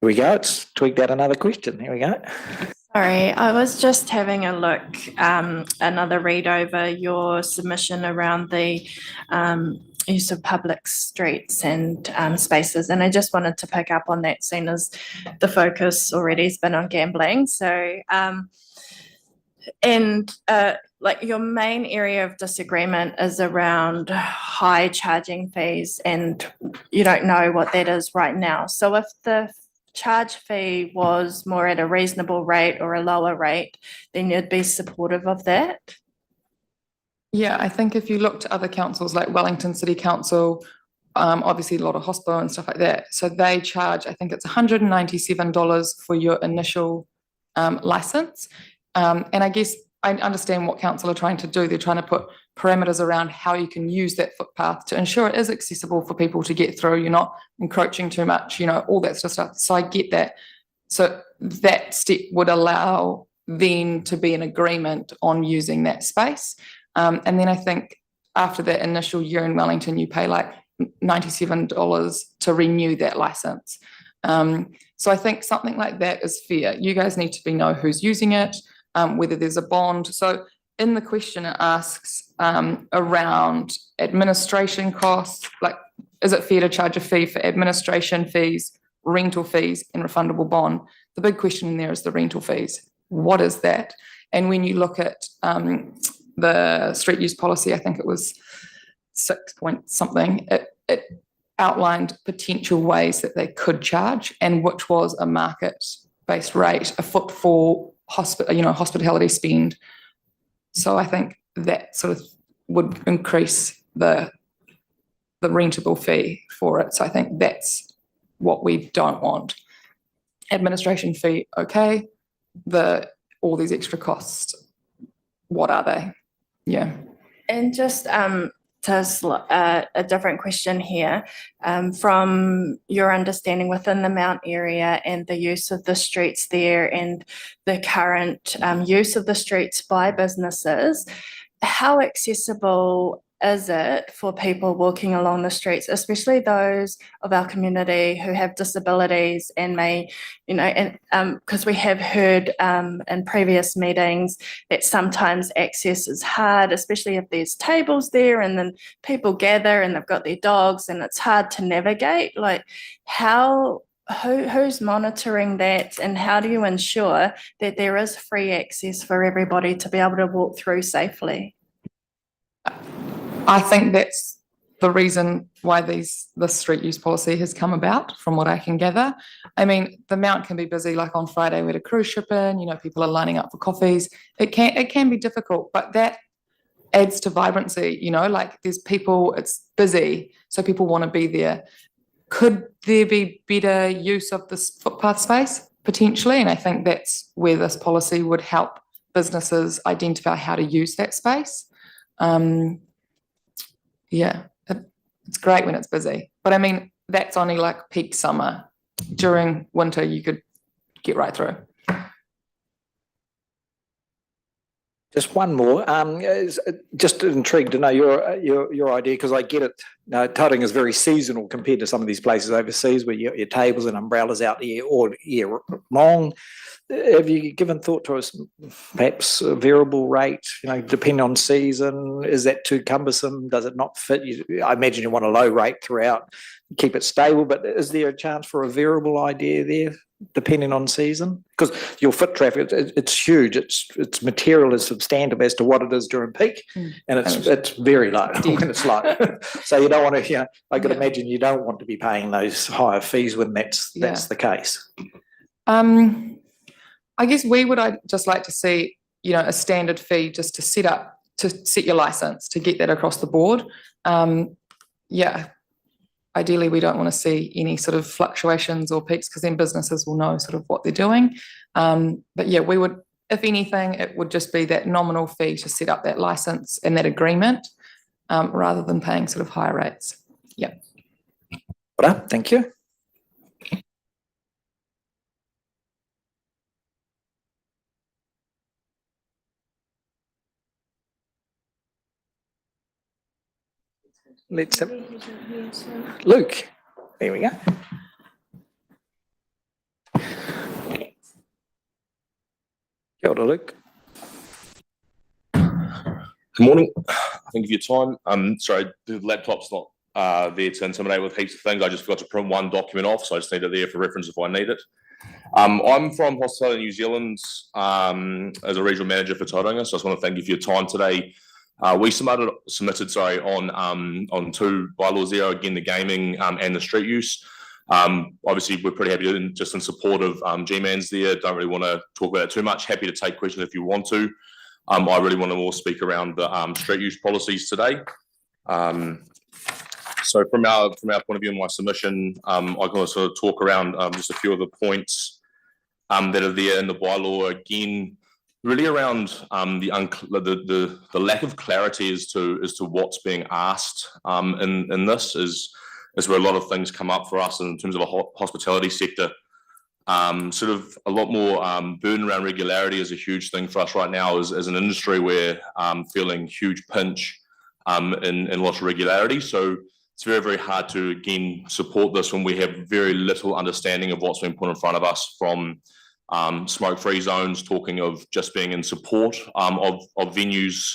Here we go. It's tweaked out another question. Here we go. Sorry, I was just having a look, another read over your submission around the use of public streets and spaces, and I just wanted to pick up on that, seeing as the focus already has been on gambling. So, like your main area of disagreement is around high charging fees, and you don't know what that is right now. So if the charge fee was more at a reasonable rate or a lower rate, then you'd be supportive of that? Yeah, I think if you look to other councils like Wellington City Council, obviously a lot of hospital and stuff like that, so they charge, I think it's $197 for your initial license. And I guess I understand what council are trying to do. They're trying to put parameters around how you can use that footpath to ensure it is accessible for people to get through. You're not encroaching too much, all that sort of stuff. So I get that. So that step would allow then to be an agreement on using that space. And then I think after that initial year in Wellington, you pay like $97 to renew that license. So I think something like that is fair. You guys need to know who's using it, whether there's a bond. So in the question, it asks around administration costs, like, is it fair to charge a fee for administration fees, rental fees, and refundable bond? The big question in there is the rental fees. What is that? And when you look at the street use policy, I think it was 6 point something, it outlined potential ways that they could charge, and which was a market-based rate, a footfall, hospitality spend. So I think that sort of would increase the rentable fee for it. So I think that's what we don't want. Administration fee, okay. All these extra costs, what are they? Yeah. And just a different question here, from your understanding within the Mount area and the use of the streets there and the current use of the streets by businesses, how accessible is it for people walking along the streets, especially those of our community who have disabilities and may, because we have heard in previous meetings that sometimes access is hard, especially if there's tables there and then people gather and they've got their dogs and it's hard to navigate. Like, who's monitoring that, and how do you ensure that there is free access for everybody to be able to walk through safely? I think that's the reason why the street use policy has come about, from what I can gather. I mean, the Mount can be busy, like on Friday we had a cruise ship in, people are lining up for coffees. It can be difficult, but that adds to vibrancy, like there's people, it's busy, so people want to be there. Could there be better use of this footpath space? Potentially, and I think that's where this policy would help businesses identify how to use that space. It's great when it's busy, but I mean, that's only like peak summer. During winter, you could get right through. Just one more. Just intrigued to know your idea, because I get it. Tauranga is very seasonal compared to some of these places overseas where your tables and umbrellas out there all year long. Have you given thought to us perhaps a variable rate, depending on season? Is that too cumbersome? Does it not fit? I imagine you want a low rate throughout, keep it stable, but is there a chance for a variable idea there, depending on season? Because your foot traffic, it's huge. Its material is substantive as to what it is during peak, and it's very low when it's low. So you don't want to, I could imagine you don't want to be paying those higher fees when that's the case. I guess we would just like to see, a standard fee just to set your license, to get that across the board. Ideally, we don't want to see any sort of fluctuations or peaks, because then businesses will know sort of what they're doing. But yeah, we would, if anything, it would just be that nominal fee to set up that license and that agreement, rather than paying sort of higher rates. Yeah. Thank you. Let's have Luke. There we go. Kia ora, Luke. Good morning. Thank you for your time. Sorry, the laptop's not there to intimidate with heaps of things. I just forgot to print one document off, so I just need it there for reference if I need it. I'm from Hospitality New Zealand as a regional manager for Tauranga, so I just want to thank you for your time today. We submitted on two bylaws there, again, the gaming and the street use. Obviously, we're pretty happy just in support of G-Man's there. Don't really want to talk about it too much. Happy to take questions if you want to. I really want to more speak around the street use policies today. So from our point of view in my submission, I can also talk around just a few of the points that are there in the bylaw. Again, really around the lack of clarity as to what's being asked in this is where a lot of things come up for us in terms of a hospitality sector. Sort of a lot more burden around regularity is a huge thing for us right now as an industry. We're feeling huge pinch in lots of regularity. So it's very, very hard to, again, support this when we have very little understanding of what's been put in front of us, from smoke-free zones, talking of just being in support of venues.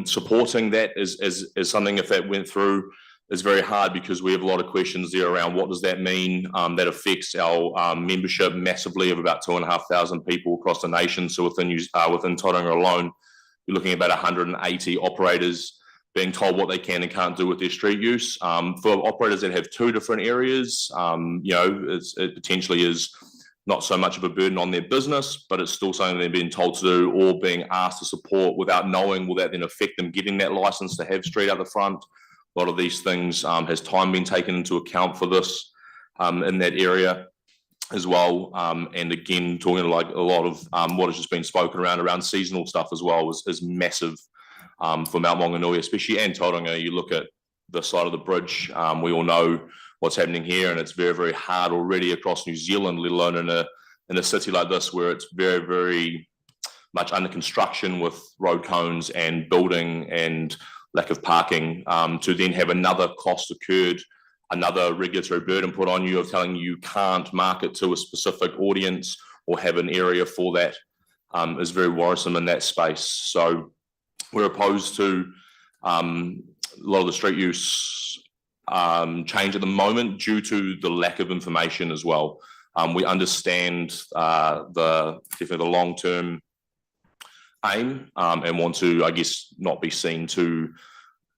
Supporting that is something, if that went through, is very hard, because we have a lot of questions there around what does that mean. That affects our membership massively of about 2,500 people across the nation. So within Tauranga alone, you're looking at about 180 operators being told what they can and can't do with their street use. For operators that have two different areas, it potentially is not so much of a burden on their business, but it's still something they're being told to do or being asked to support without knowing, will that then affect them getting that license to have street out the front? A lot of these things, has time been taken into account for this in that area as well? And again, talking like a lot of what has just been spoken around seasonal stuff as well is massive for Mount Maunganui, especially, and Tauranga. You look at the side of the bridge, we all know what's happening here, and it's very, very hard already across New Zealand, let alone in a city like this where it's very, very much under construction with road cones and building and lack of parking, to then have another cost occurred, another regulatory burden put on you of telling you can't market to a specific audience or have an area for that, is very worrisome in that space. So we're opposed to a lot of the street use change at the moment due to the lack of information as well. We understand definitely the long-term aim and want to, I guess, not be seen to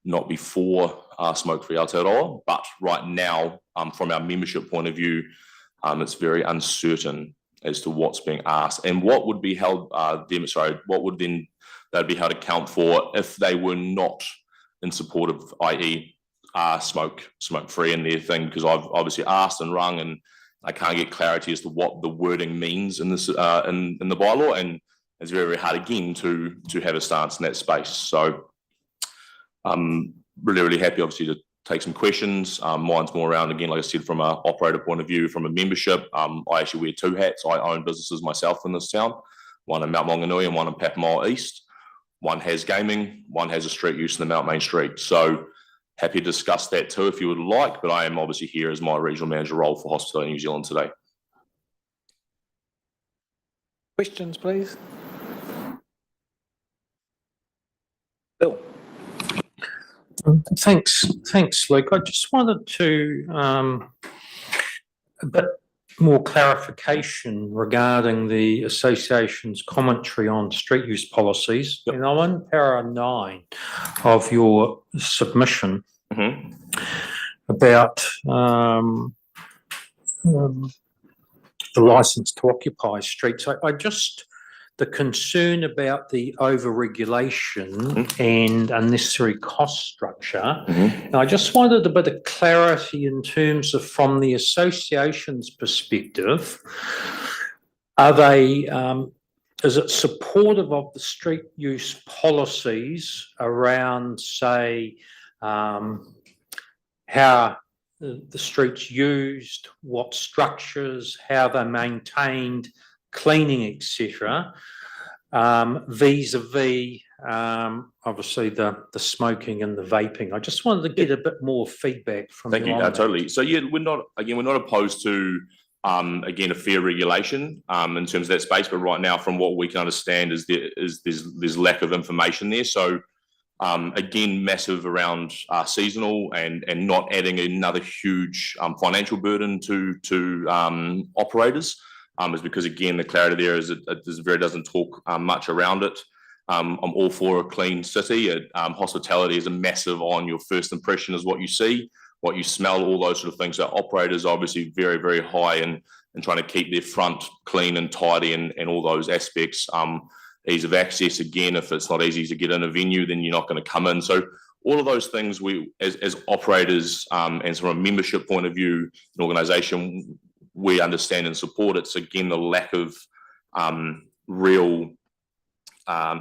not be for smoke-free Aotearoa, but right now, from our membership point of view, it's very uncertain as to what's being asked and what would be held. What would then they'd be held account for if they were not in support of, i.e., smoke-free in their thing, because I've obviously asked and rung and I can't get clarity as to what the wording means in this in the bylaw, and it's very, very hard again to have a stance in that space. So I'm really, really happy obviously to take some questions. Mine's more around, again, like I said, from an operator point of view, from a membership. I actually wear two hats. I own businesses myself in this town, one in Mount Maunganui and one in Papamoa East. one has gaming, one has a street use in the Mount Main Street. So happy to discuss that too if you would like, but I am obviously here as my regional manager role for Hospitality New Zealand today. Questions, please? Bill? Thanks, Luke. I just wanted to a bit more clarification regarding the association's commentary on street use policies. And I'm on para 9 of your submission about the license to occupy streets. I just, the concern about the over-regulation and unnecessary cost structure. And I just wanted a bit of clarity in terms of, from the association's perspective, are they, is it supportive of the street use policies around, say, how the streets used, what structures, how they're maintained, cleaning, etc., vis-a-vis obviously the smoking and the vaping? I just wanted to get a bit more feedback from you. Thank you. on that. Totally. So yeah, we're not opposed to again a fair regulation in terms of that space, but right now, from what we can understand, there's lack of information there. So again, massive around seasonal and not adding another huge financial burden to operators. Is because, again, the clarity there is it doesn't talk much around it. I'm all for a clean city. Hospitality is a massive on your first impression is what you see, what you smell, all those sort of things. So operators are obviously very, very high in trying to keep their front clean and tidy and all those aspects. Ease of access, again, if it's not easy to get in a venue, then you're not going to come in. So all of those things we, as operators and from a membership point of view, an organisation, we understand and support. It's again the lack of real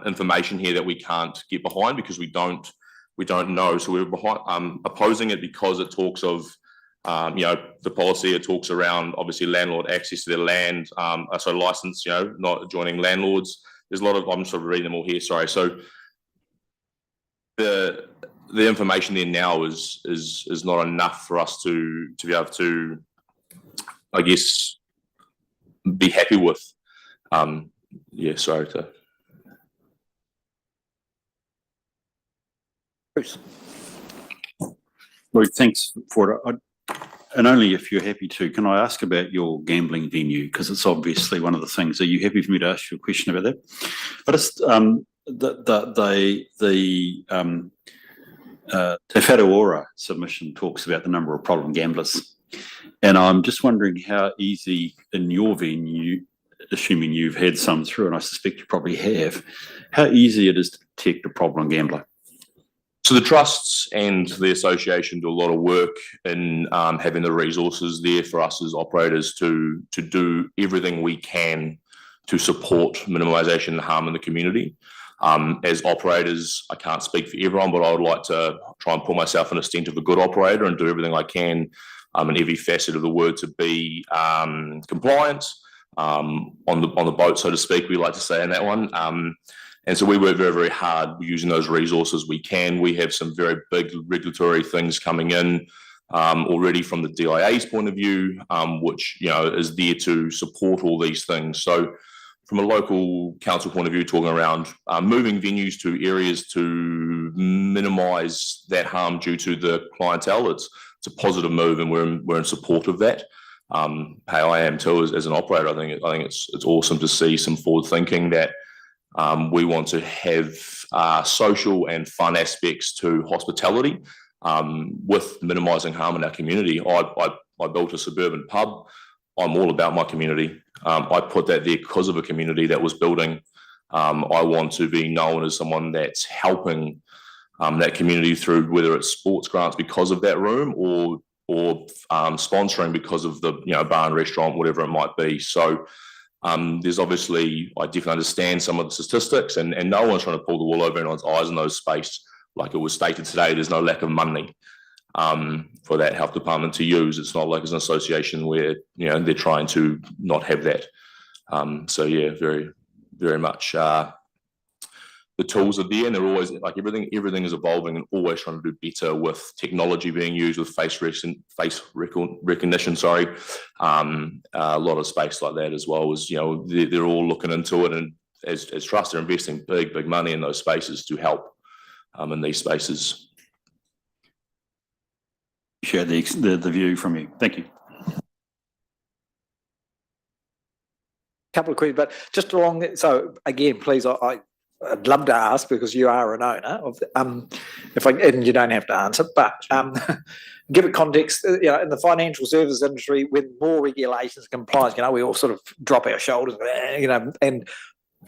information here that we can't get behind because we don't know. So we're opposing it because it talks of the policy. It talks around obviously landlord access to their land, so license, not adjoining landlords. There's a lot of, I'm sort of reading them all here. Sorry. So the information there now is not enough for us to be able to, I guess, be happy with. Sorry to. Bruce? Luke, thanks for it. And only if you're happy to, can I ask about your gambling venue? Because it's obviously one of the things. Are you happy for me to ask you a question about that? I just, Te Whareora submission talks about the number of problem gamblers. And I'm just wondering how easy in your venue, assuming you've had some through, and I suspect you probably have, how easy it is to detect a problem gambler? So the trusts and the association do a lot of work in having the resources there for us as operators to do everything we can to support minimisation and harm in the community. As operators, I can't speak for everyone, but I would like to try and put myself in a stint of a good operator and do everything I can in every facet of the word to be compliant on the boat, so to speak, we like to say in that one. And so we work very, very hard using those resources we can. We have some very big regulatory things coming in already from the DIA's point of view, which is there to support all these things. So from a local council point of view, talking around moving venues to areas to minimise that harm due to the clientele, it's a positive move, and we're in support of that. Hey, I am too as an operator. I think it's awesome to see some forward thinking that. We want to have social and fun aspects to hospitality with minimising harm in our community. I built a suburban pub. I'm all about my community. I put that there because of a community that was building. I want to be known as someone that's helping that community through whether it's sports grants because of that room or sponsoring because of the bar and restaurant, whatever it might be. So there's obviously, I definitely understand some of the statistics, and no one's trying to pull the wool over anyone's eyes in those space. Like it was stated today, there's no lack of money for that health department to use. It's not like it's an association where they're trying to not have that. So yeah, very, very much the tools are there and they're always like everything is evolving and always trying to do better with technology being used with face recognition, sorry. A lot of space like that as well is, they're all looking into it, and as trusts are investing big money in those spaces to help in these spaces. Share the view from you. Thank you. Couple of questions, but just along, so again, please, I'd love to ask because you are an owner of, and you don't have to answer, but give it context, in the financial services industry, when more regulations, compliance, we all sort of drop our shoulders, and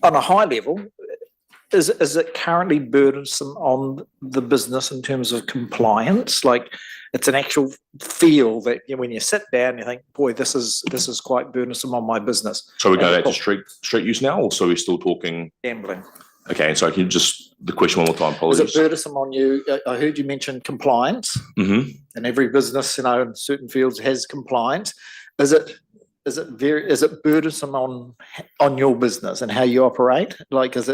on a high level, is it currently burdensome on the business in terms of compliance? Like, it's an actual feel that when you sit down, you think, boy, this is quite burdensome on my business. So we go back to street use now, or so we're still talking Gambling. Okay, so can you just the question one more time, apologies. Is it burdensome on you? I heard you mention compliance, Mm-hmm. and every business, in certain fields has compliance. Is it burdensome on your business and how you operate? Like, does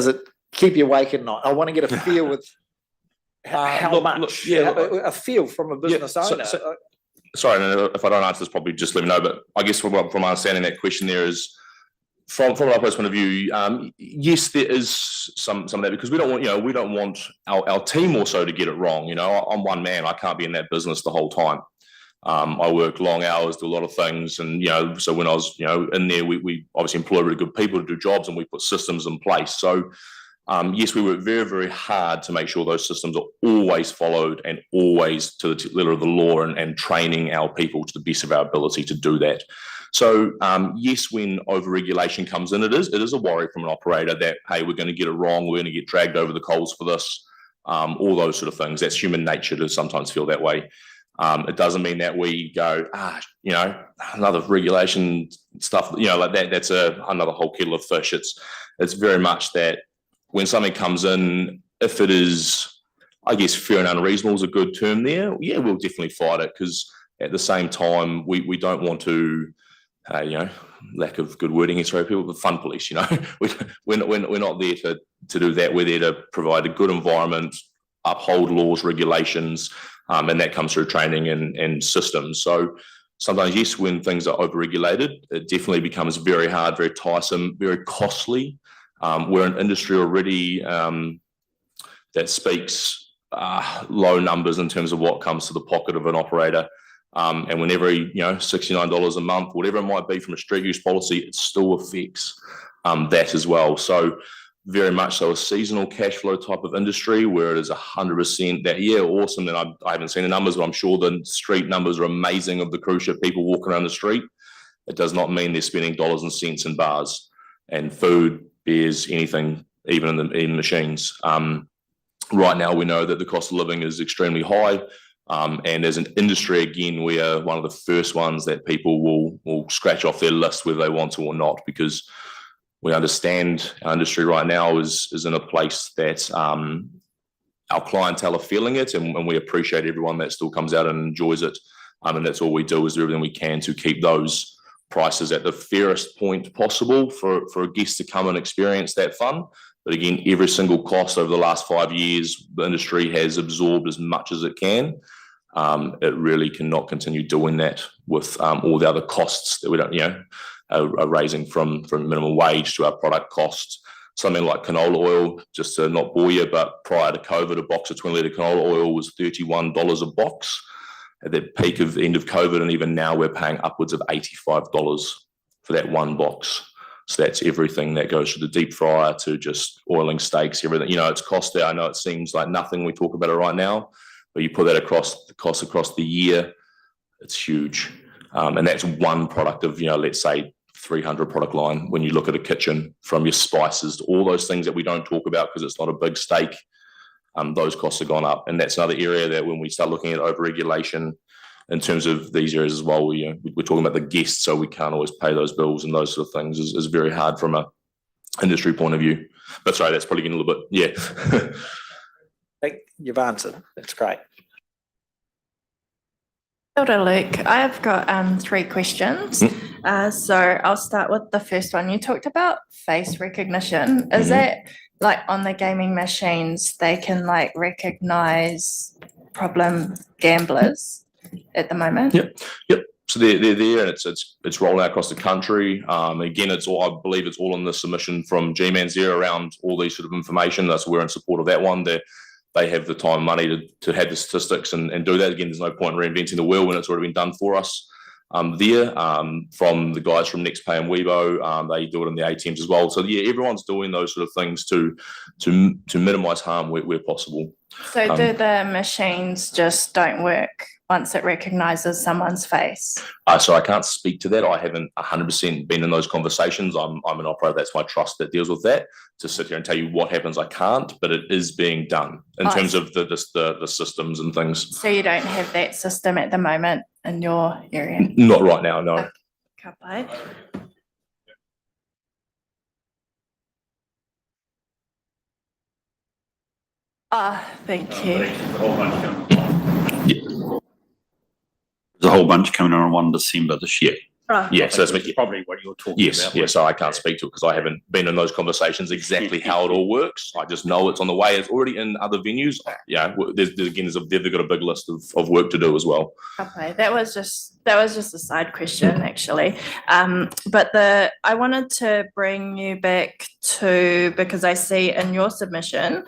it keep you awake at night? I want to get a feel with how much. A feel from a business owner. Sorry, if I don't answer this, probably just let me know. But I guess from understanding that question, there is from an operator's point of view, yes, there is some of that, because we don't want our team also to get it wrong. I'm one man; I can't be in that business the whole time. I work long hours, do a lot of things, and so when I was in there, we obviously employ really good people to do jobs, and we put systems in place. So yes, we work very, very hard to make sure those systems are always followed and always to the letter of the law, and training our people to the best of our ability to do that. So yes, when overregulation comes in, it is a worry from an operator that, hey, we're going to get it wrong, we're going to get dragged over the coals for this, all those sort of things. That's human nature to sometimes feel that way. It doesn't mean that we go, another regulation stuff, like that. That's another whole kettle of fish. It's very much that when something comes in, if it is, I guess, fair and unreasonable is a good term there. Yeah, we'll definitely fight it, because at the same time, we don't want to, lack of good wording here, sorry, people, the fun police. We're not there to do that. We're there to provide a good environment, uphold laws, regulations. And that comes through training and systems. So sometimes, yes, when things are overregulated, it definitely becomes very hard, very tiresome, very costly. We're an industry already that speaks low numbers in terms of what comes to the pocket of an operator. And whenever $69 a month, whatever it might be from a street use policy, it still affects that as well. So very much so a seasonal cash flow type of industry, where it is 100% that, yeah, awesome. And I haven't seen the numbers, but I'm sure the street numbers are amazing of the cruise ship people walking around the street. It does not mean they're spending dollars and cents in bars and food, beers, anything, even in machines. Right now, we know that the cost of living is extremely high. And as an industry, again, we are one of the first ones that people will scratch off their list whether they want to or not, because we understand our industry right now is in a place that our clientele are feeling it, and we appreciate everyone that still comes out and enjoys it. And that's all we do, is do everything we can to keep those prices at the fairest point possible for a guest to come and experience that fun. But again, every single cost over the last 5 years, the industry has absorbed as much as it can. It really cannot continue doing that with all the other costs that we don't, are raising from minimum wage to our product costs. Something like canola oil, just to not bore you, but prior to COVID, a box of 20-litre canola oil was $31 a box. At the peak of the end of COVID, and even now, we're paying upwards of $85 for that one box. So that's everything that goes to the deep fryer to just oiling steaks, everything. It's cost there. I know it seems like nothing, we talk about it right now, but you put that across the cost across the year, it's huge. And that's one product of, let's say 300 product line. When you look at a kitchen, from your spices to all those things that we don't talk about because it's not a big steak, those costs have gone up. And that's another area that when we start looking at overregulation in terms of these areas as well, we're talking about the guests, so we can't always pay those bills, and those sort of things is very hard from a industry point of view. But sorry, that's probably getting a little bit, yeah. I think you've answered. That's great. Kia ora, Luke. I've got 3 questions. So I'll start with the first one. You talked about face recognition. Is that like on the gaming machines, they can like recognize problem gamblers at the moment? Yep. So they're there, and it's rolling out across the country. Again, it's all, I believe it's all in the submission from G-Man's there around all these sort of information. That's we're in support of that one. They have the time and money to have the statistics and do that. Again, there's no point in reinventing the wheel when it's already been done for us. From the guys from NextPay and Weibo, they do it in the ATMs as well. So yeah, everyone's doing those sort of things to minimise harm where possible. So do the machines just don't work once it recognises someone's face? So I can't speak to that. I haven't 100% been in those conversations. I'm an operator. That's my trust that deals with that. To sit here and tell you what happens, I can't. But it is being done in terms of the systems and things. So you don't have that system at the moment in your area? Not right now, no. Ka pai. Thank you. There's a whole bunch coming on 1 December this year. Yeah, so that's probably what you're talking about. Yes, so I can't speak to it because I haven't been in those conversations exactly how it all works. I just know it's on the way. It's already in other venues. Yeah, they've got a big list of work to do as well. Okay, that was just a side question actually. But I wanted to bring you back to, because I see in your submission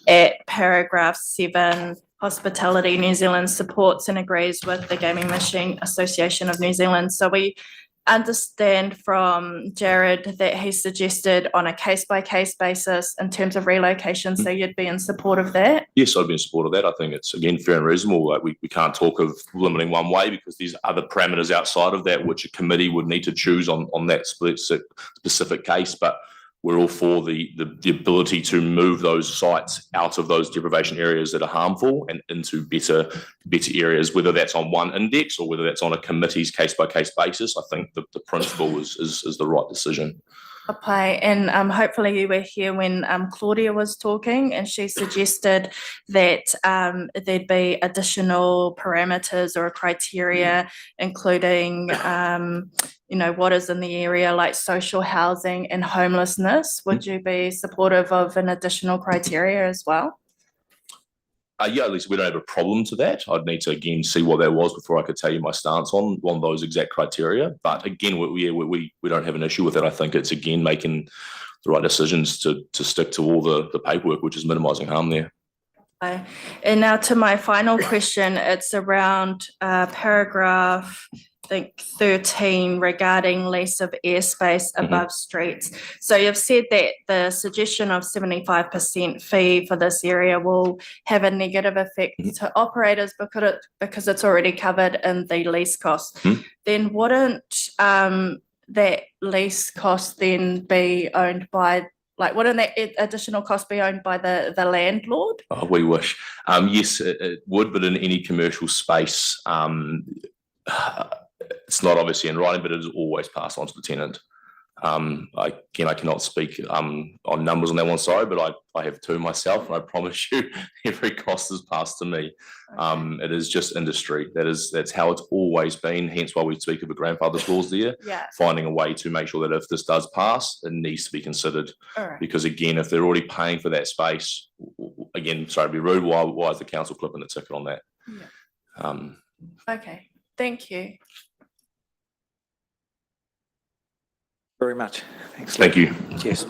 at paragraph 7, Hospitality New Zealand supports and agrees with the Gaming Machine Association of New Zealand. So we understand from Jared that he suggested on a case-by-case basis in terms of relocation, so you'd be in support of that? Yes, I'd be in support of that. I think it's, again, fair and reasonable. Like we can't talk of limiting one way because there's other parameters outside of that which a committee would need to choose on that specific case. But we're all for the ability to move those sites out of those deprivation areas that are harmful and into better areas, whether that's on one index or whether that's on a committee's case-by-case basis. I think the principle is the right decision. Okay, and hopefully you were here when Claudia was talking, and she suggested that there'd be additional parameters or criteria, including what is in the area like social housing and homelessness. Would you be supportive of an additional criteria as well? Yeah, at least we don't have a problem to that. I'd need to again see what that was before I could tell you my stance on those exact criteria. But again, we don't have an issue with it. I think it's again making the right decisions to stick to all the paperwork, which is minimising harm there. Okay. And now to my final question, it's around paragraph, I think 13, regarding lease of airspace above streets. So you've said that the suggestion of 75% fee for this area will have a negative effect to operators because it's already covered in the lease cost. Then wouldn't that lease cost then be owned by, wouldn't that additional cost be owned by the landlord? Oh, we wish. Yes, it would, but in any commercial space, it's not obviously in writing, but it is always passed on to the tenant. I cannot speak on numbers on that one, sorry, but I have two myself, and I promise you every cost is passed to me. It is just industry. That's how it's always been, hence why we speak of a grandfather's clause there. Yeah. Finding a way to make sure that if this does pass, it needs to be considered. Alright. Because again, if they're already paying for that space, again, sorry to be rude, why is the council clipping the ticket on that? Yeah. Okay, thank you. Very much. Thanks. Thank you. Cheers.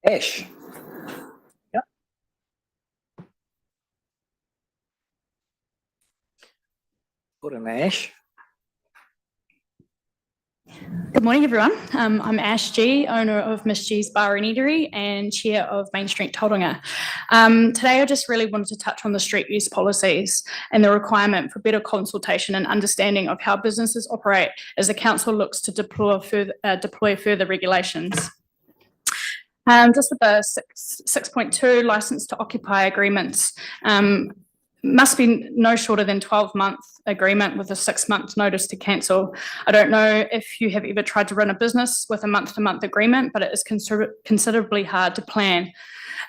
Ash. Yep. Good on Ash. Good morning, everyone. I'm Ash G, owner of Miss G's Bar and Eatery and chair of Main Street Tauranga. Today, I just really wanted to touch on the street use policies and the requirement for better consultation and understanding of how businesses operate as the council looks to deploy further regulations. Just with the 6.2 licence to occupy agreements, must be no shorter than 12-month agreement with a 6-month notice to cancel. I don't know if you have ever tried to run a business with a month-to-month agreement, but it is considerably hard to plan.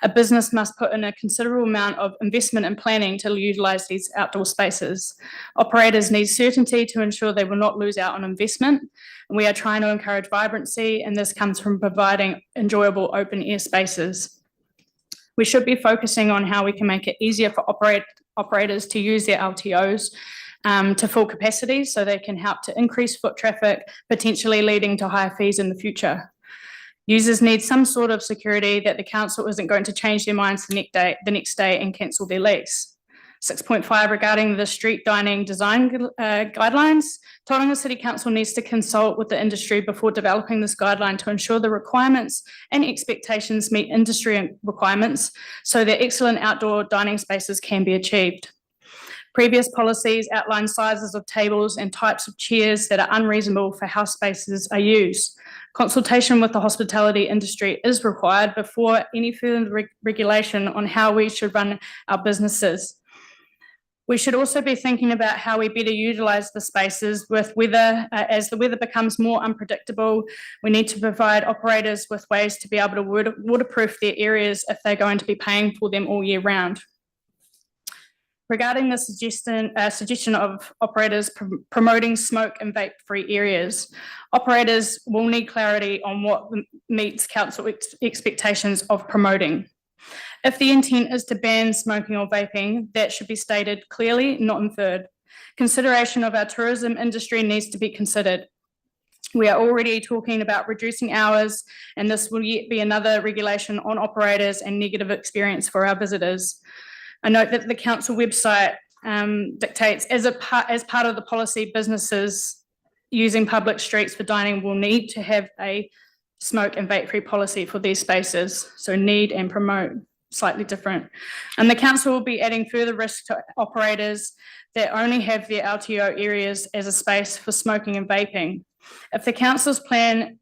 A business must put in a considerable amount of investment and planning to utilise these outdoor spaces. Operators need certainty to ensure they will not lose out on investment. And we are trying to encourage vibrancy, and this comes from providing enjoyable open air spaces. We should be focusing on how we can make it easier for operators to use their LTOs to full capacity so they can help to increase foot traffic, potentially leading to higher fees in the future. Users need some sort of security that the council isn't going to change their minds the next day and cancel their lease. 6.5 regarding the street dining design guidelines, Tauranga City Council needs to consult with the industry before developing this guideline to ensure the requirements and expectations meet industry requirements so that excellent outdoor dining spaces can be achieved. Previous policies outline sizes of tables and types of chairs that are unreasonable for how spaces are used. Consultation with the hospitality industry is required before any further regulation on how we should run our businesses. We should also be thinking about how we better utilise the spaces with weather. As the weather becomes more unpredictable, we need to provide operators with ways to be able to waterproof their areas if they're going to be paying for them all year round. Regarding the suggestion of operators promoting smoke and vape-free areas, operators will need clarity on what meets council expectations of promoting. If the intent is to ban smoking or vaping, that should be stated clearly, not inferred. Consideration of our tourism industry needs to be considered. We are already talking about reducing hours, and this will yet be another regulation on operators and negative experience for our visitors. I note that the council website dictates as part of the policy, businesses using public streets for dining will need to have a smoke and vape-free policy for these spaces. So need and promote, slightly different. And the council will be adding further risk to operators that only have their LTO areas as a space for smoking and vaping. If the council's plan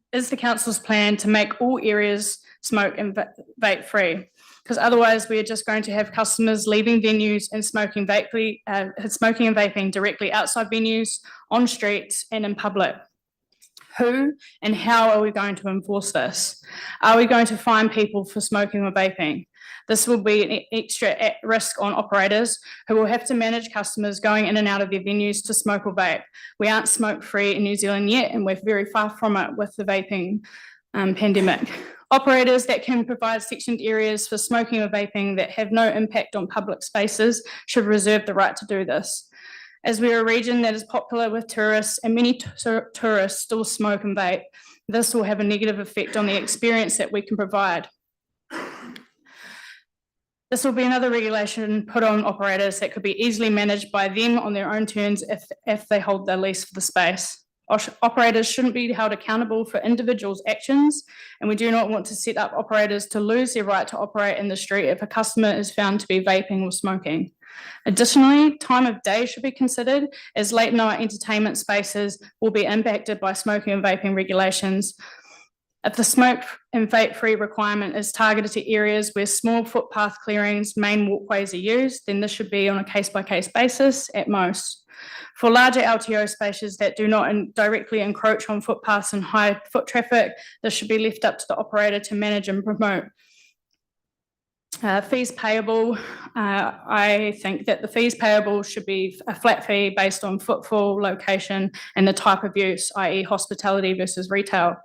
to make all areas smoke and vape-free, because otherwise we are just going to have customers leaving venues and smoking and vaping directly outside venues, on streets and in public. Who and how are we going to enforce this? Are we going to fine people for smoking or vaping? This will be an extra risk on operators who will have to manage customers going in and out of their venues to smoke or vape. We aren't smoke-free in New Zealand yet, and we're very far from it with the vaping pandemic. Operators that can provide sectioned areas for smoking or vaping that have no impact on public spaces should reserve the right to do this. As we are a region that is popular with tourists and many tourists still smoke and vape, this will have a negative effect on the experience that we can provide. This will be another regulation put on operators that could be easily managed by them on their own terms if they hold their lease for the space. Operators shouldn't be held accountable for individuals' actions, and we do not want to set up operators to lose their right to operate in the street if a customer is found to be vaping or smoking. Additionally, time of day should be considered, as late night entertainment spaces will be impacted by smoking and vaping regulations. If the smoke and vape-free requirement is targeted to areas where small footpath clearings, main walkways are used, then this should be on a case-by-case basis at most. For larger LTO spaces that do not directly encroach on footpaths and high foot traffic, this should be left up to the operator to manage and promote. Fees payable, I think that the fees payable should be a flat fee based on footfall, location, and the type of use, i.e. hospitality versus retail.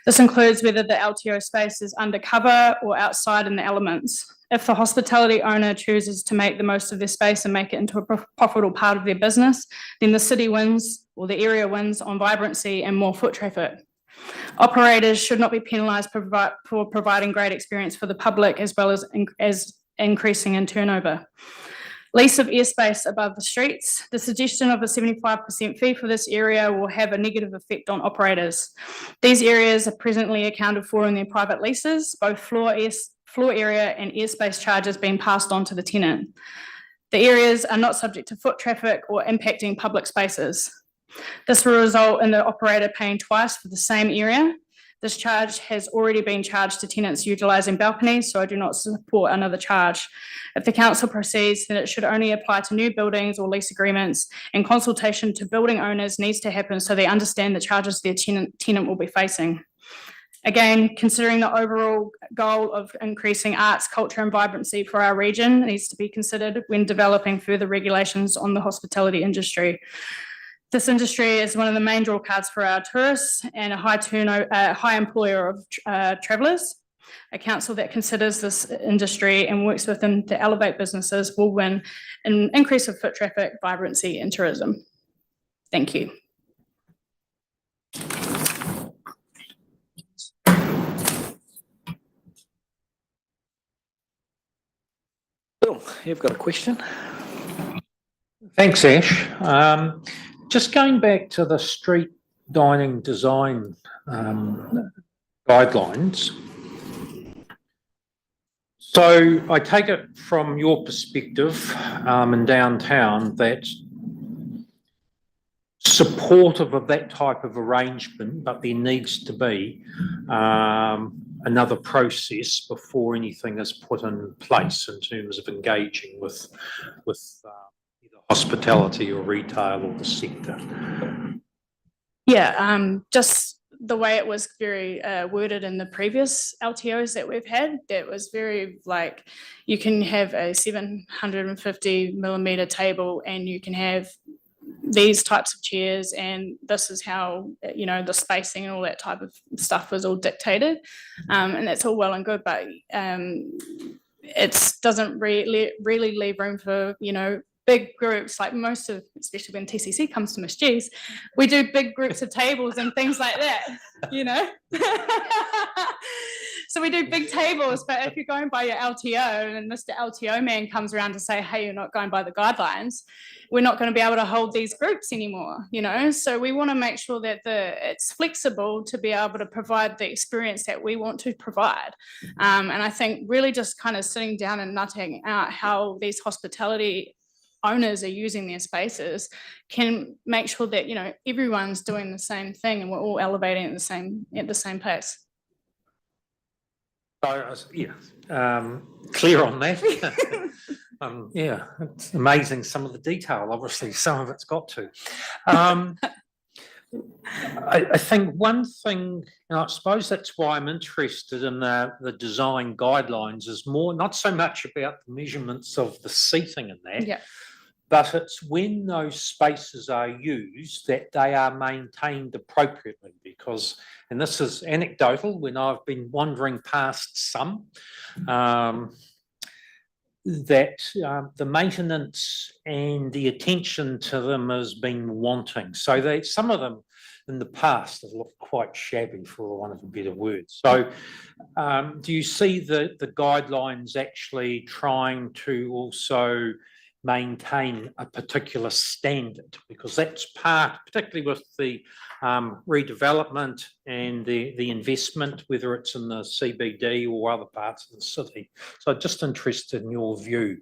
This includes whether the LTO space is undercover or outside in the elements. If the hospitality owner chooses to make the most of their space and make it into a profitable part of their business, then the city wins, or the area wins, on vibrancy and more foot traffic. Operators should not be penalised for providing great experience for the public, as well as increasing in turnover. Lease of airspace above the streets. The suggestion of a 75% fee for this area will have a negative effect on operators. These areas are presently accounted for in their private leases, both floor area and airspace charges being passed on to the tenant. The areas are not subject to foot traffic or impacting public spaces. This will result in the operator paying twice for the same area. This charge has already been charged to tenants utilising balconies, so I do not support another charge. If the council proceeds, then it should only apply to new buildings or lease agreements, and consultation to building owners needs to happen so they understand the charges their tenant will be facing. Again, considering the overall goal of increasing arts, culture and vibrancy for our region needs to be considered when developing further regulations on the hospitality industry. This industry is one of the main draw cards for our tourists and a high employer of travellers. A council that considers this industry and works with them to elevate businesses will win an increase of foot traffic, vibrancy and tourism. Thank you. Bill, you've got a question? Thanks, Ash. Just going back to the street dining design guidelines. So I take it from your perspective in downtown that supportive of that type of arrangement, but there needs to be another process before anything is put in place in terms of engaging with either hospitality or retail or the sector. Yeah, just the way it was very worded in the previous LTOs that we've had, that was very like, you can have a 750 millimeter table and you can have these types of chairs and this is how, you know, the spacing and all that type of stuff was all dictated. And that's all well and good, but it doesn't really leave room for, you know, big groups, like most of, especially when TCC comes to Miss G's, we do big groups of tables and things like that, you know? So we do big tables, but if you're going by your LTO and Mr. LTO man comes around to say, hey, you're not going by the guidelines, we're not going to be able to hold these groups anymore, you know? So we want to make sure that it's flexible to be able to provide the experience that we want to provide. And I think really just kind of sitting down and nutting out how these hospitality owners are using their spaces can make sure that, you know, everyone's doing the same thing and we're all elevating at the same pace. So, yeah, clear on that. Yeah, it's amazing some of the detail, obviously some of it's got to. I think one thing, and I suppose that's why I'm interested in the design guidelines, is more not so much about the measurements of the seating in that, Yeah. but it's when those spaces are used that they are maintained appropriately, because, and this is anecdotal, when I've been wandering past some, that the maintenance and the attention to them has been wanting. So some of them in the past have looked quite shabby, for want of a better word. So do you see the guidelines actually trying to also maintain a particular standard? Because that's part, particularly with the redevelopment and the investment, whether it's in the CBD or other parts of the city. So just interested in your view.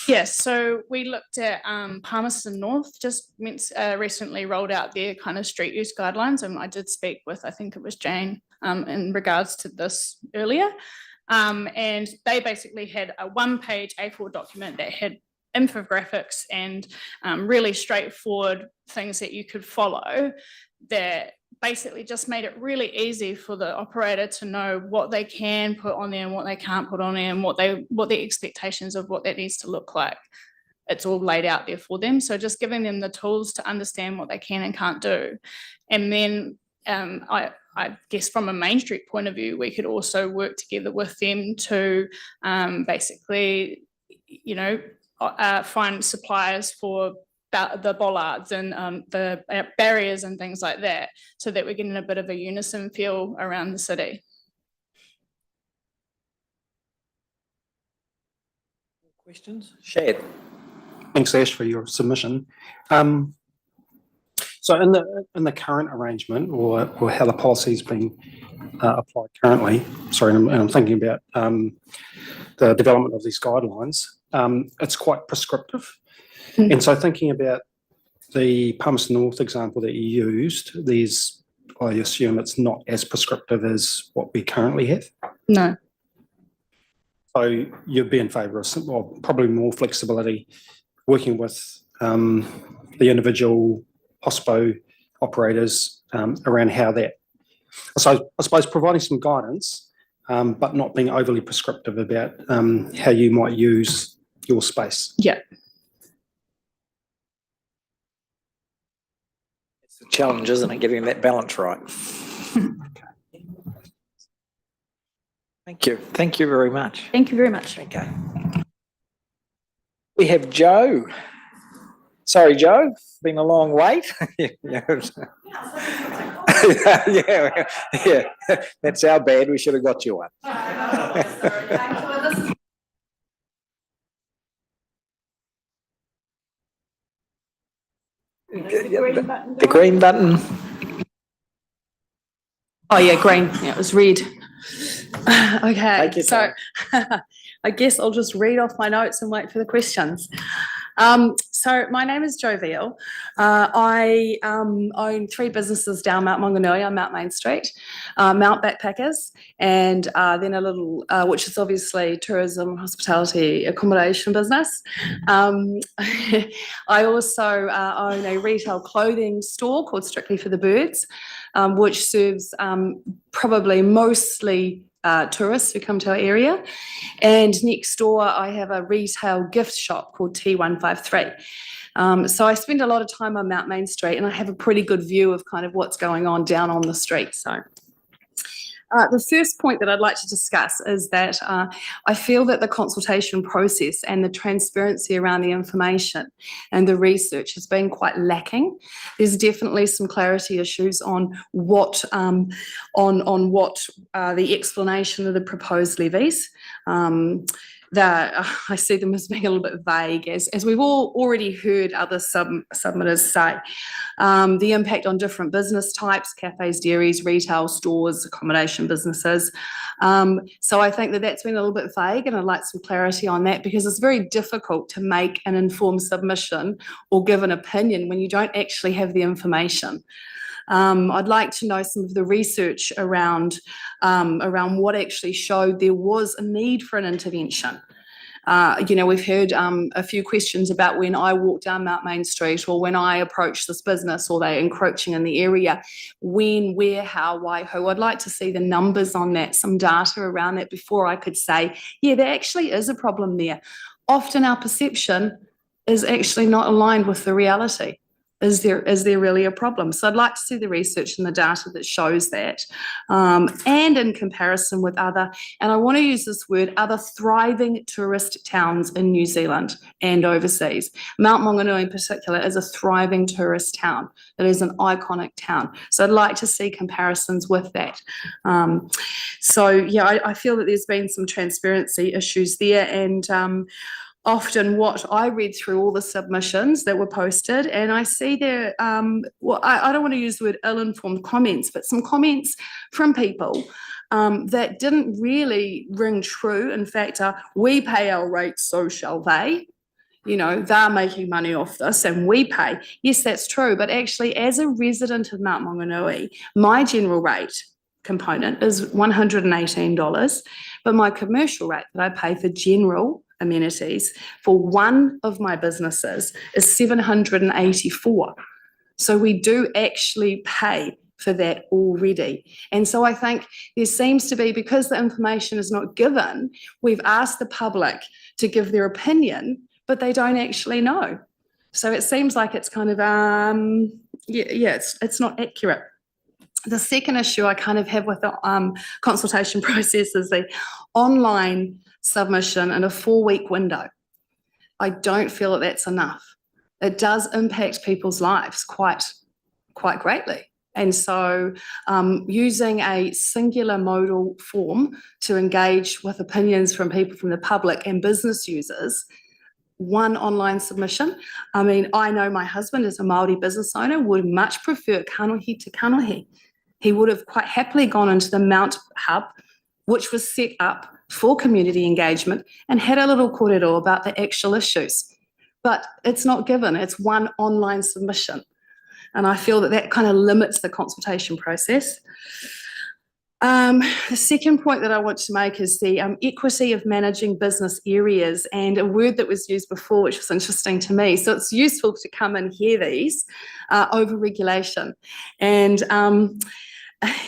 Yes, so we looked at Palmerston North just recently rolled out their kind of street use guidelines, and I did speak with, I think it was Jane, in regards to this earlier. And they basically had a one-page A4 document that had infographics and really straightforward things that you could follow that basically just made it really easy for the operator to know what they can put on there and what they can't put on there and what the expectations of what that needs to look like. It's all laid out there for them. So just giving them the tools to understand what they can and can't do. And then I guess from a Main Street point of view, we could also work together with them to basically, you know, find suppliers for the bollards and the barriers and things like that, so that we're getting a bit of a unison feel around the city. Questions? Shad. Thanks, Ash, for your submission. So in the current arrangement, or how the policy is being applied currently, sorry, and I'm thinking about the development of these guidelines, it's quite prescriptive. And so thinking about the Palmerston North example that you used, there's I assume it's not as prescriptive as what we currently have. No. So you'd be in favour of some, or probably more flexibility, working with the individual hospo operators around how that. So I suppose providing some guidance, but not being overly prescriptive about how you might use your space. Yeah. It's a challenge, isn't it, getting that balance right? Thank you. Thank you very much. Thank you very much. Okay. We have Joe. Sorry, Joe, been a long wait. yeah, that's our bad. We should have got you one. The green button. Oh yeah, green. Yeah, it was red. Okay, Take your so I guess I'll just read off my notes and wait for the questions. So my name is Jo Veal. I own 3 businesses down Mount Maunganui on Mount Main Street, Mount Backpackers, and then a little, which is obviously tourism, hospitality, accommodation business. I also own a retail clothing store called Strictly for the Birds, which serves probably mostly tourists who come to our area. And next door, I have a retail gift shop called T153. So I spend a lot of time on Mount Main Street, and I have a pretty good view of kind of what's going on down on the street. So the first point that I'd like to discuss is that I feel that the consultation process and the transparency around the information and the research has been quite lacking. There's definitely some clarity issues on what the explanation of the proposed levies. That I see them as being a little bit vague, as we've all already heard other submitters say. The impact on different business types, cafes, dairies, retail stores, accommodation businesses. So I think that that's been a little bit vague, and I'd like some clarity on that, because it's very difficult to make an informed submission or give an opinion when you don't actually have the information. I'd like to know some of the research around what actually showed there was a need for an intervention. We've heard a few questions about when I walk down Mount Main Street, or when I approach this business, or they're encroaching in the area, when, where, how, why, who. I'd like to see the numbers on that, some data around that, before I could say, yeah, there actually is a problem there. Often our perception is actually not aligned with the reality. Is there really a problem? So I'd like to see the research and the data that shows that, and in comparison with other, and I want to use this word, other thriving tourist towns in New Zealand and overseas. Mount Maunganui in particular is a thriving tourist town. It is an iconic town. So I'd like to see comparisons with that. I feel that there's been some transparency issues there, and often what I read through all the submissions that were posted, and I see there, I don't want to use the word ill-informed comments, but some comments from people that didn't really ring true. In fact, we pay our rates, so shall they. They're making money off this and we pay. Yes, that's true. But actually, as a resident of Mount Maunganui, my general rate component is $118, but my commercial rate that I pay for general amenities for one of my businesses is $784. So we do actually pay for that already. And so I think there seems to be, because the information is not given, we've asked the public to give their opinion, but they don't actually know. So it seems like it's kind of, it's not accurate. The second issue I kind of have with the consultation process is the online submission in a 4-week window. I don't feel that that's enough. It does impact people's lives quite greatly. And so using a singular modal form to engage with opinions from people from the public and business users, one online submission. I mean, I know my husband as a Māori business owner would much prefer kanohi to kanohi. He would have quite happily gone into the Mount Hub, which was set up for community engagement, and had a little kōrero about the actual issues. But it's not given, it's one online submission. And I feel that that kind of limits the consultation process. The second point that I want to make is the equity of managing business areas, and a word that was used before, which was interesting to me. So it's useful to come and hear these over regulation. And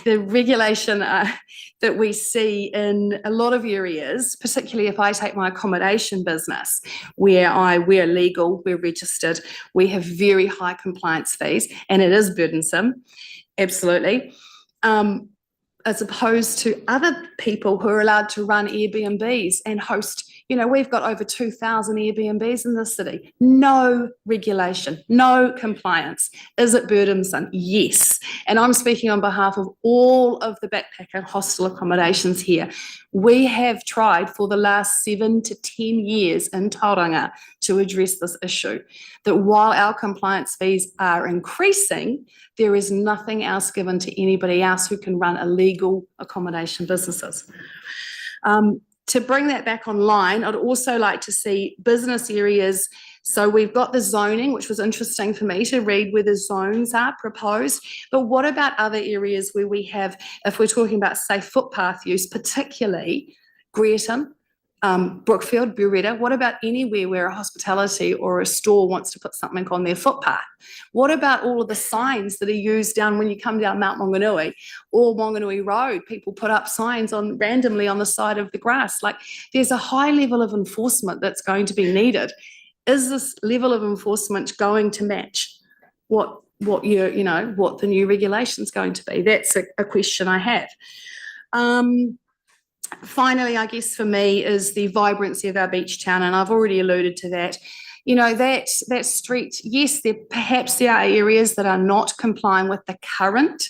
the regulation that we see in a lot of areas, particularly if I take my accommodation business, where we're legal, we're registered, we have very high compliance fees, and it is burdensome, absolutely. As opposed to other people who are allowed to run Airbnbs and host, we've got over 2,000 Airbnbs in this city. No regulation, no compliance. Is it burdensome? Yes. And I'm speaking on behalf of all of the backpacker hostel accommodations here. We have tried for the last 7 to 10 years in Tauranga to address this issue, that while our compliance fees are increasing, there is nothing else given to anybody else who can run illegal accommodation businesses. To bring that back online, I'd also like to see business areas. So we've got the zoning, which was interesting for me to read where the zones are proposed. But what about other areas where we have, if we're talking about safe footpath use, particularly Greerton, Brookfield, Buretta, what about anywhere where a hospitality or a store wants to put something on their footpath? What about all of the signs that are used down when you come down Mount Maunganui or Wanganui Road? People put up signs randomly on the side of the grass. Like, there's a high level of enforcement that's going to be needed. Is this level of enforcement going to match what the new regulation is going to be? That's a question I have. Finally, I guess for me is the vibrancy of our beach town, and I've already alluded to that. That street, yes, there are areas that are not complying with the current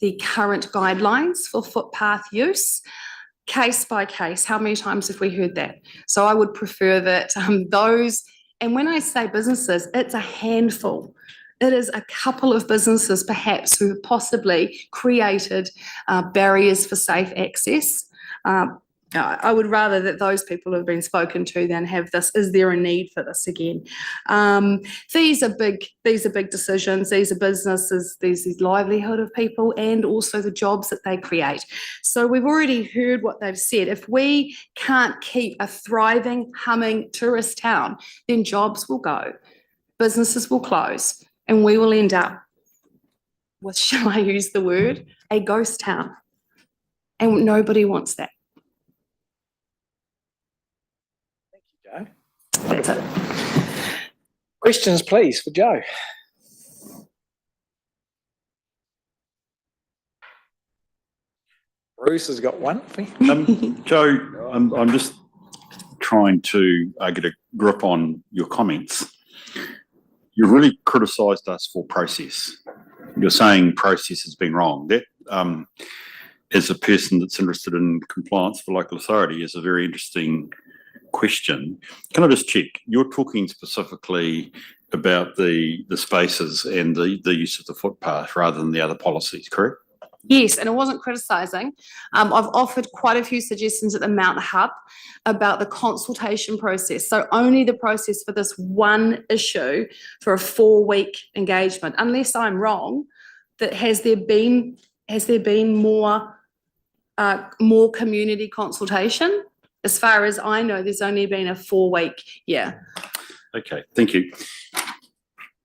guidelines for footpath use. Case by case, how many times have we heard that? So I would prefer that those, and when I say businesses, it's a handful. It is a couple of businesses perhaps who have possibly created barriers for safe access. I would rather that those people have been spoken to than have this. Is there a need for this again? These are big decisions. These are businesses. There's the livelihood of people and also the jobs that they create. So we've already heard what they've said. If we can't keep a thriving, humming tourist town, then jobs will go, businesses will close, and we will end up with, shall I use the word, a ghost town. And nobody wants that. Thank you, Joe. That's it. Questions, please, for Joe. Bruce has got one for you. Joe, I'm just trying to get a grip on your comments. You really criticised us for process. You're saying process has been wrong. That, as a person that's interested in compliance for local authority, is a very interesting question. Can I just check? You're talking specifically about the spaces and the use of the footpath rather than the other policies, correct? Yes, and I wasn't criticising. I've offered quite a few suggestions at the Mount Hub about the consultation process. So only the process for this one issue for a 4-week engagement, unless I'm wrong, that has there been more community consultation? As far as I know, there's only been a 4-week, yeah. Okay, thank you.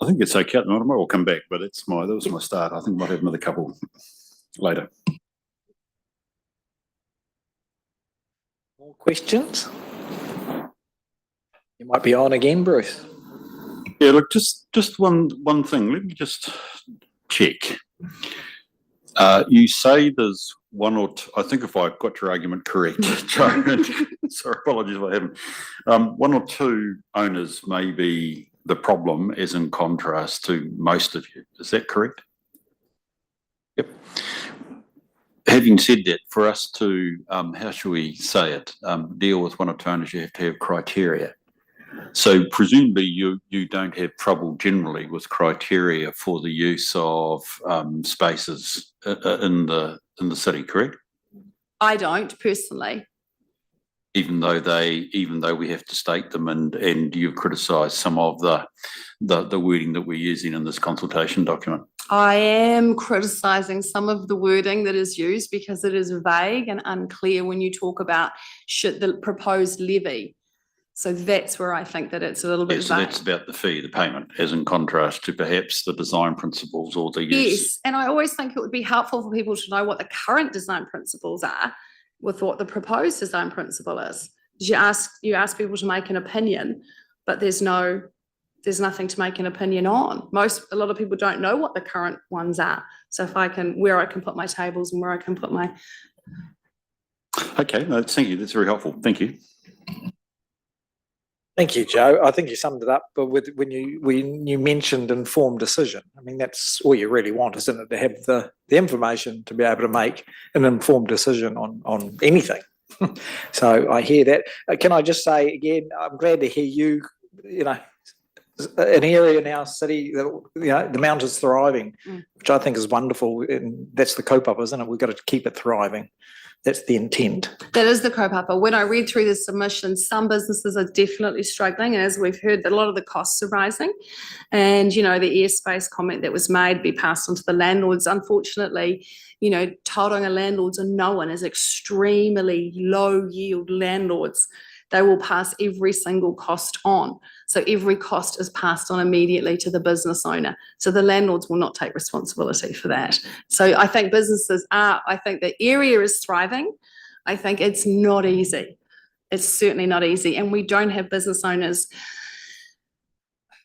I think it's okay. I might well come back, but that was my start. I think I might have another couple later. More questions? You might be on again, Bruce. Yeah, look, just one thing. Let me just check. You say there's one or two, I think if I got your argument correct, Joe, sorry, apologies if I haven't. 1 or 2 owners may be the problem, as in contrast to most of you. Is that correct? Yep. Having said that, for us to, how shall we say it, deal with 1 or 2 owners, you have to have criteria. So presumably you don't have trouble generally with criteria for the use of spaces in the city, correct? I don't personally. even though we have to state them, and you've criticised some of the wording that we're using in this consultation document. I am criticising some of the wording that is used because it is vague and unclear when you talk about should the proposed levy. So that's where I think that it's a little bit Yeah, so vague. that's about the fee, the payment, as in contrast to perhaps the design principles or the use. Yes, and I always think it would be helpful for people to know what the current design principles are with what the proposed design principle is. You ask people to make an opinion, but there's nothing to make an opinion on. A lot of people don't know what the current ones are. So where I can put my tables and where I can put my. Okay, no, thank you. That's very helpful. Thank you. Thank you, Joe. I think you summed it up, but when you mentioned informed decision, I mean, that's all you really want, isn't it? To have the information to be able to make an informed decision on anything. So I hear that. Can I just say again, I'm glad to hear you know, an area in our city that, the mountain's thriving, which I think is wonderful. And that's the kaupapa, isn't it? We've got to keep it thriving. That's the intent. That is the kaupapa. When I read through the submission, some businesses are definitely struggling. And as we've heard, that a lot of the costs are rising. And, the airspace comment that was made be passed on to the landlords. Unfortunately, Tauranga landlords are known as extremely low yield landlords. They will pass every single cost on. So every cost is passed on immediately to the business owner. So the landlords will not take responsibility for that. So I think I think the area is thriving. I think it's not easy. It's certainly not easy. And we don't have business owners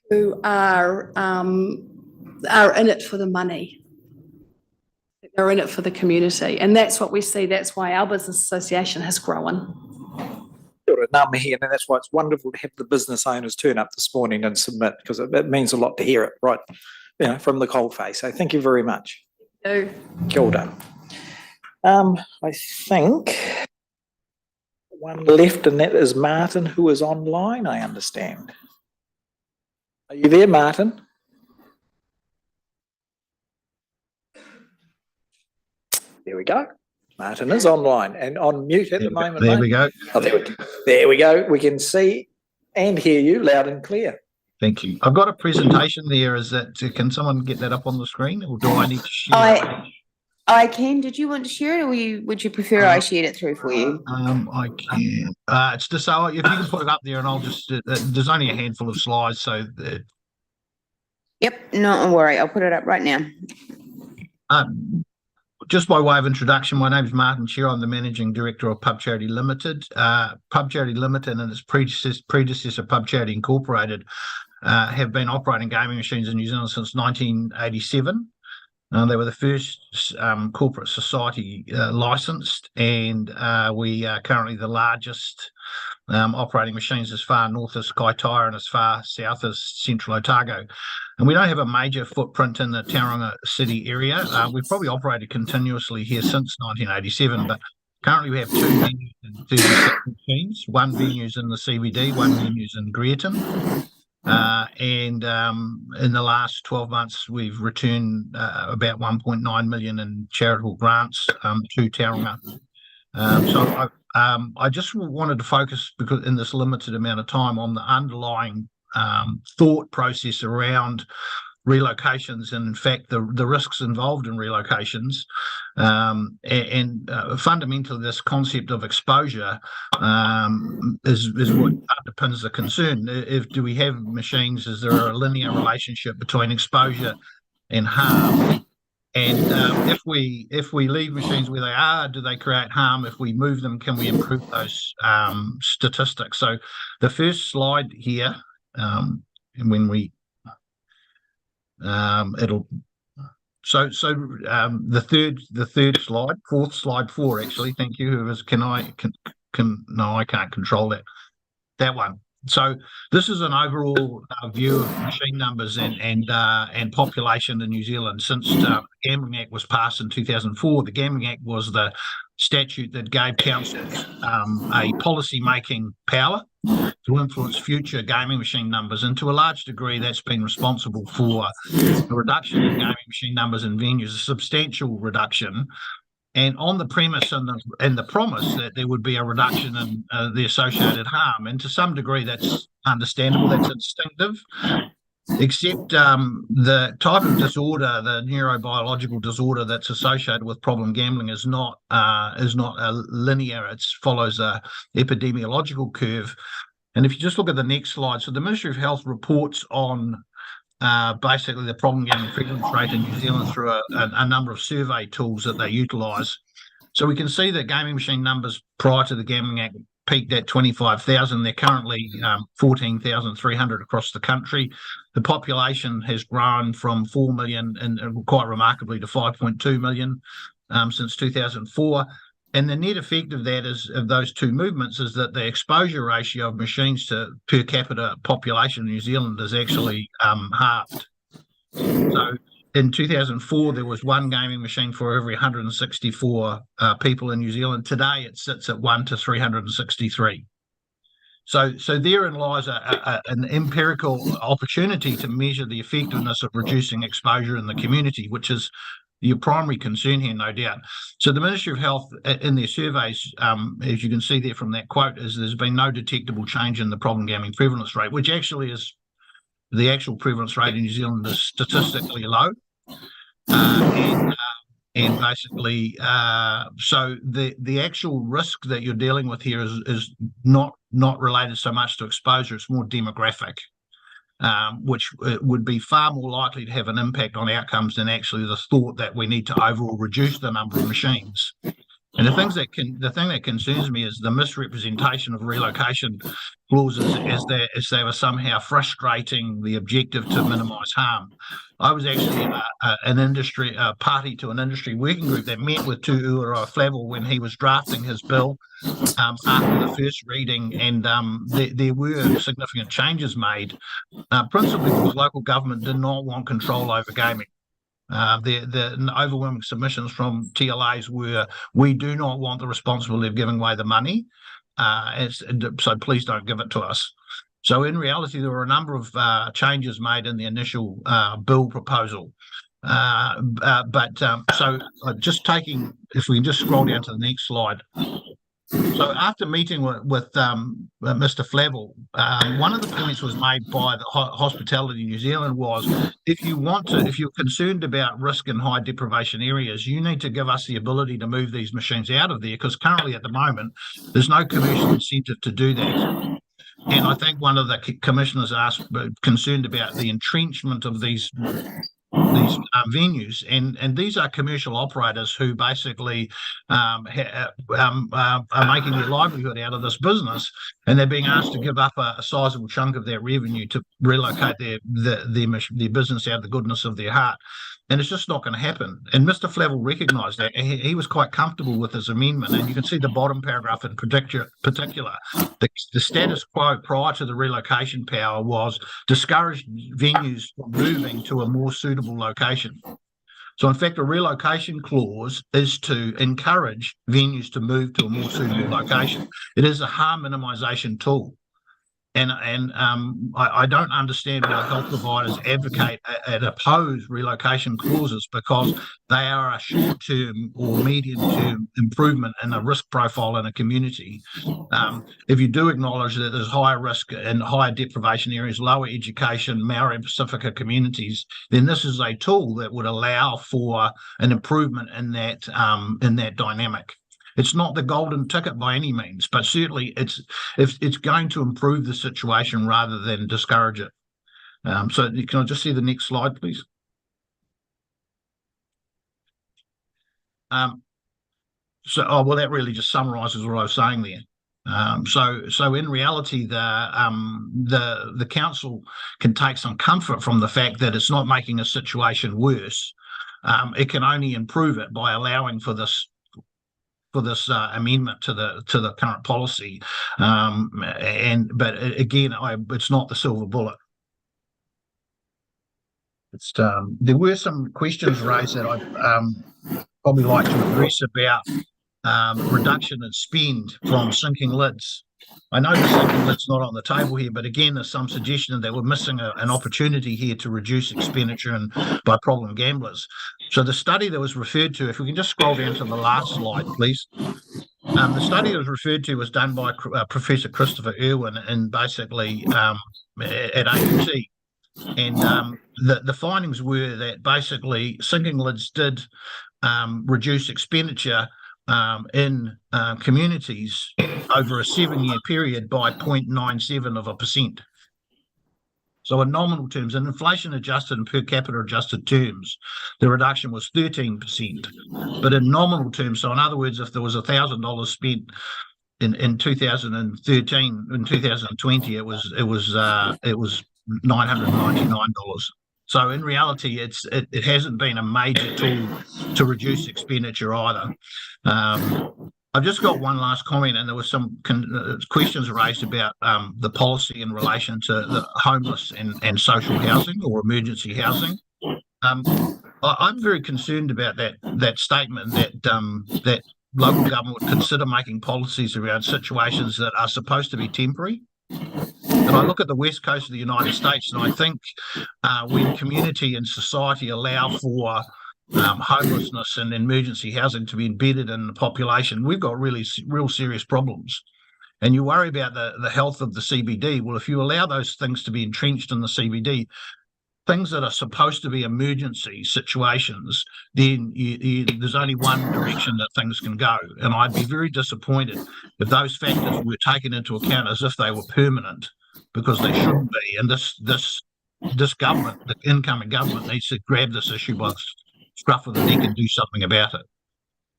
who are in it for the money. They're in it for the community. And that's what we see. That's why our business association has grown. And that's why it's wonderful to have the business owners turn up this morning and submit, because it means a lot to hear it right, from the coalface. So thank you very much. Thank you. Kia ora. I think one left, and that is Martin, who is online, I understand. Are you there, Martin? There we go. Martin is online and on mute at the moment. There we go. Oh, there we go. We can see and hear you loud and clear. Thank you. I've got a presentation there. Can someone get that up on the screen, or do I need to share it? I can. Did you want to share it, or would you prefer I shared it through for you? I can. It's just so if you can put it up there, and I'll just. There's only a handful of slides, so. Yep. Not a worry. I'll put it up right now. Just by way of introduction, my name is Martin Shearer. I'm the Managing Director of Pub Charity Limited. Pub Charity Limited and its predecessor Pub Charity Incorporated have been operating gaming machines in New Zealand since 1987. They were the first corporate society licensed, and we are currently the largest operating machines as far north as Kaitaia and as far south as central Otago. And we don't have a major footprint in the Tauranga city area. We've probably operated continuously here since 1987, but currently we have 2 venues and 36 machines. One venue's in the CBD, one venue's in Greerton. And in the last 12 months, we've returned about 1.9 million in charitable grants to Tauranga. So I just wanted to focus, because in this limited amount of time, on the underlying thought process around relocations, and in fact the risks involved in relocations, and fundamentally this concept of exposure is what underpins the concern. Do we have machines? Is there a linear relationship between exposure and harm? And if we leave machines where they are, do they create harm? If we move them, can we improve those statistics? So the first slide here, when we the third slide, slide 4 actually. Thank you. No, I can't control that one. So this is an overall view of machine numbers and population in New Zealand since the Gambling Act was passed in 2004. The Gambling Act was the statute that gave councils a policy-making power to influence future gaming machine numbers, and to a large degree that's been responsible for a reduction in gaming machine numbers in venues, a substantial reduction. and on the premise and the promise that there would be a reduction in the associated harm. And to some degree, that's understandable, that's instinctive, except the type of disorder, the neurobiological disorder that's associated with problem gambling is not linear. It follows a epidemiological curve. And if you just look at the next slide, so the Ministry of Health reports on basically the problem gambling prevalence rate in New Zealand through a number of survey tools that they utilise. So we can see that gaming machine numbers prior to the Gambling Act peaked at 25,000. They're currently 14,300 across the country. The population has grown from 4 million and quite remarkably to 5.2 million since 2004. And the net effect of that is, of those two movements, is that the exposure ratio of machines to per capita population in New Zealand is actually halved. So in 2004, there was one gaming machine for every 164 people in New Zealand. Today, it sits at 1 to 363. So therein lies an empirical opportunity to measure the effectiveness of reducing exposure in the community, which is your primary concern here, no doubt. So the Ministry of Health, in their surveys, as you can see there from that quote, is there's been no detectable change in the problem gambling prevalence rate, which actually is the actual prevalence rate in New Zealand is statistically low. And basically, so the actual risk that you're dealing with here is not related so much to exposure, it's more demographic. Which would be far more likely to have an impact on outcomes than actually the thought that we need to overall reduce the number of machines. And the thing that concerns me is the misrepresentation of relocation clauses as they were somehow frustrating the objective to minimise harm. I was actually a party to an industry working group that met with Tu Uruaflavell when he was drafting his bill after the first reading, and there were significant changes made, principally because local government did not want control over gaming. The overwhelming submissions from TLAs were, we do not want the responsibility of giving away the money, so please don't give it to us. So in reality, there were a number of changes made in the initial bill proposal. Just taking, if we can just scroll down to the next slide. So after meeting with Mr. Flavell, one of the points was made by the Hospitality New Zealand was, if you're concerned about risk in high deprivation areas, you need to give us the ability to move these machines out of there, because currently at the moment, there's no commercial incentive to do that. And I think one of the commissioners concerned about the entrenchment of these venues, and these are commercial operators who basically are making their livelihood out of this business, and they're being asked to give up a sizable chunk of their revenue to relocate their business out of the goodness of their heart. And it's just not going to happen. And Mr. Flavell recognised that. He was quite comfortable with his amendment. And you can see the bottom paragraph in particular. The status quo prior to the relocation power was discourage venues from moving to a more suitable location. So in fact, a relocation clause is to encourage venues to move to a more suitable location. It is a harm minimisation tool. And I don't understand why health providers advocate and oppose relocation clauses, because they are a short-term or medium-term improvement in a risk profile in a community. If you do acknowledge that there's higher risk in higher deprivation areas, lower education, Maori Pacifica communities, then this is a tool that would allow for an improvement in that dynamic. It's not the golden ticket by any means, but certainly it's going to improve the situation rather than discourage it. So can I just see the next slide, please? That really just summarises what I was saying there. So in reality, the council can take some comfort from the fact that it's not making a situation worse. It can only improve it by allowing for this amendment to the current policy, but again, it's not the silver bullet. There were some questions raised that I'd probably like to address about reduction in spend from sinking lids. I know the sinking lid's not on the table here, but again, there's some suggestion that we're missing an opportunity here to reduce expenditure and by problem gamblers. So the study that was referred to, if we can just scroll down to the last slide, please. The study that was referred to was done by Professor Christopher Irwin and basically at AUT. And the findings were that basically sinking lids did reduce expenditure in communities over a 7-year period by 0.97%. So in nominal terms, in inflation adjusted and per capita adjusted terms, the reduction was 13%. But in nominal terms, so in other words, if there was $1,000 spent in 2013, in 2020, it was $999. So in reality, it hasn't been a major tool to reduce expenditure either. I've just got one last comment, and there were some questions raised about the policy in relation to the homeless and social housing or emergency housing. I'm very concerned about that statement that local government would consider making policies around situations that are supposed to be temporary. And I look at the west coast of the United States, and I think when community and society allow for homelessness and emergency housing to be embedded in the population, we've got real serious problems. And you worry about the health of the CBD. Well, if you allow those things to be entrenched in the CBD, things that are supposed to be emergency situations, then there's only one direction that things can go. And I'd be very disappointed if those factors were taken into account as if they were permanent, because they shouldn't be. And this government, the incoming government, needs to grab this issue by the scruff of the neck and do something about it.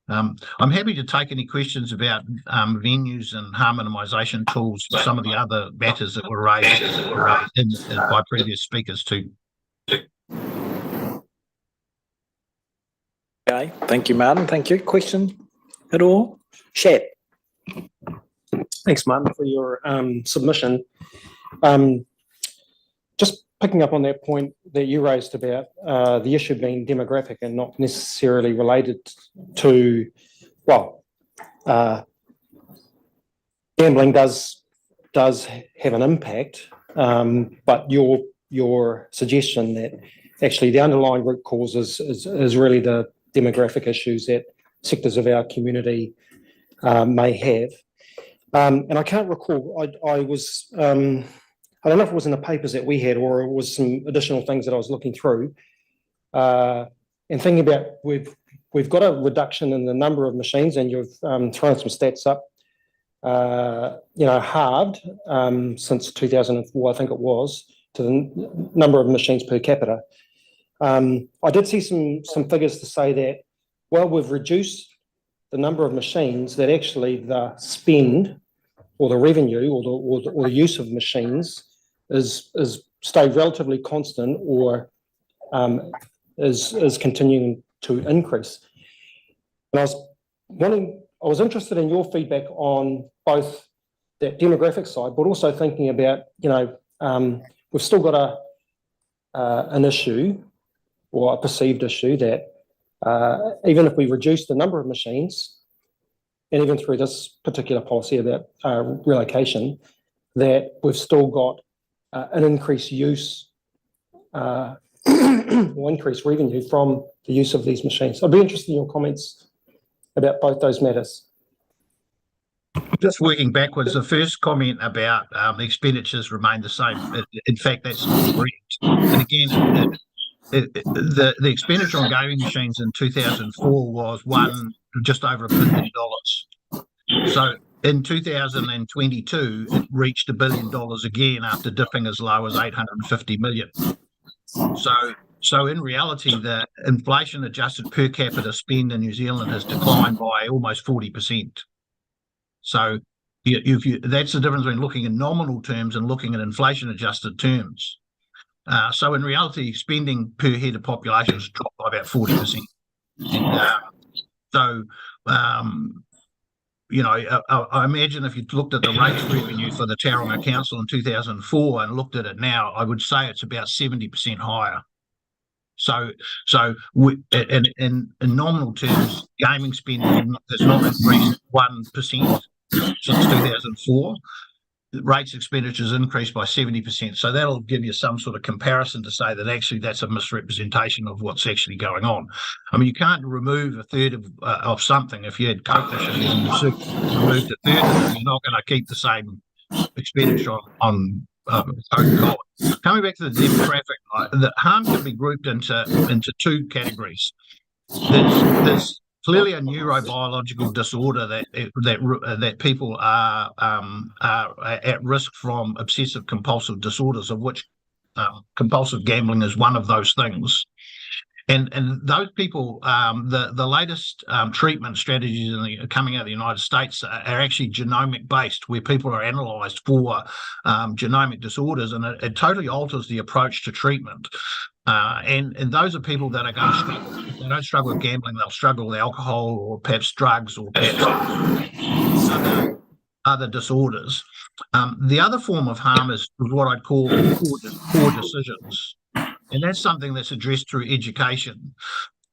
I'm happy to take any questions about venues and harm minimisation tools for some of the other matters that were raised by previous speakers too. Okay, thank you, Martin. Thank you. Question at all? Shep. Thanks, Martin, for your submission. Just picking up on that point that you raised about the issue being demographic and not necessarily related to, well, gambling does have an impact, but your suggestion that actually the underlying root cause is really the demographic issues that sectors of our community may have. And I can't recall, I was, I don't know if it was in the papers that we had or it was some additional things that I was looking through and thinking about we've got a reduction in the number of machines, and you've thrown some stats up, halved since 2004, I think it was, to the number of machines per capita. I did see some figures to say that, well, we've reduced the number of machines, that actually the spend or the revenue or the use of machines is stayed relatively constant or is continuing to increase. And I was interested in your feedback on both that demographic side, but also thinking about, we've still got an issue or a perceived issue that even if we reduce the number of machines, and even through this particular policy about relocation, that we've still got an increased use or increased revenue from the use of these machines. I'd be interested in your comments about both those matters. Just working backwards, the first comment about the expenditures remain the same. In fact, that's not correct. And again, the expenditure on gaming machines in 2004 was just over $1 billion. So in 2022, it reached $1 billion again after dipping as low as 850 million. So in reality, the inflation adjusted per capita spend in New Zealand has declined by almost 40%. So that's the difference between looking in nominal terms and looking at inflation adjusted terms. So in reality, spending per head of population has dropped by about 40%. I imagine if you looked at the rates revenue for the Tauranga Council in 2004 and looked at it now, I would say it's about 70% higher. So in nominal terms, gaming spending has not increased 1%, since 2004. Rates expenditures increased by 70%. So that'll give you some sort of comparison to say that actually that's a misrepresentation of what's actually going on. I mean, you can't remove a third of something. If you had Coke machines and you removed a third of them, you're not going to keep the same expenditure on Coca-Cola. Coming back to the demographic, the harm can be grouped into two categories. There's clearly a neurobiological disorder that people are at risk from obsessive compulsive disorders, of which compulsive gambling is one of those things. And those people, the latest treatment strategies coming out of the United States are actually genomic based, where people are analysed for genomic disorders, and it totally alters the approach to treatment. And those are people that are going to struggle. If they don't struggle with gambling, they'll struggle with alcohol or perhaps drugs or perhaps other disorders. The other form of harm is what I'd call poor decisions. And that's something that's addressed through education.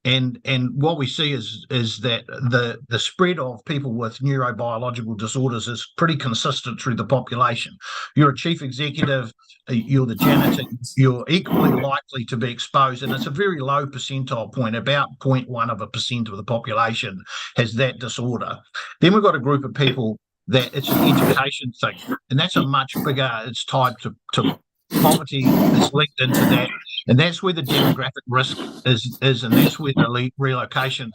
And what we see is that the spread of people with neurobiological disorders is pretty consistent through the population. You're a chief executive, you're the janitor, you're equally likely to be exposed, and it's a very low percentile point, about 0.1% of the population has that disorder. Then we've got a group of people that it's an education thing, and that's a much bigger, it's tied to poverty is linked into that, and that's where the demographic risk is, and that's where the relocation,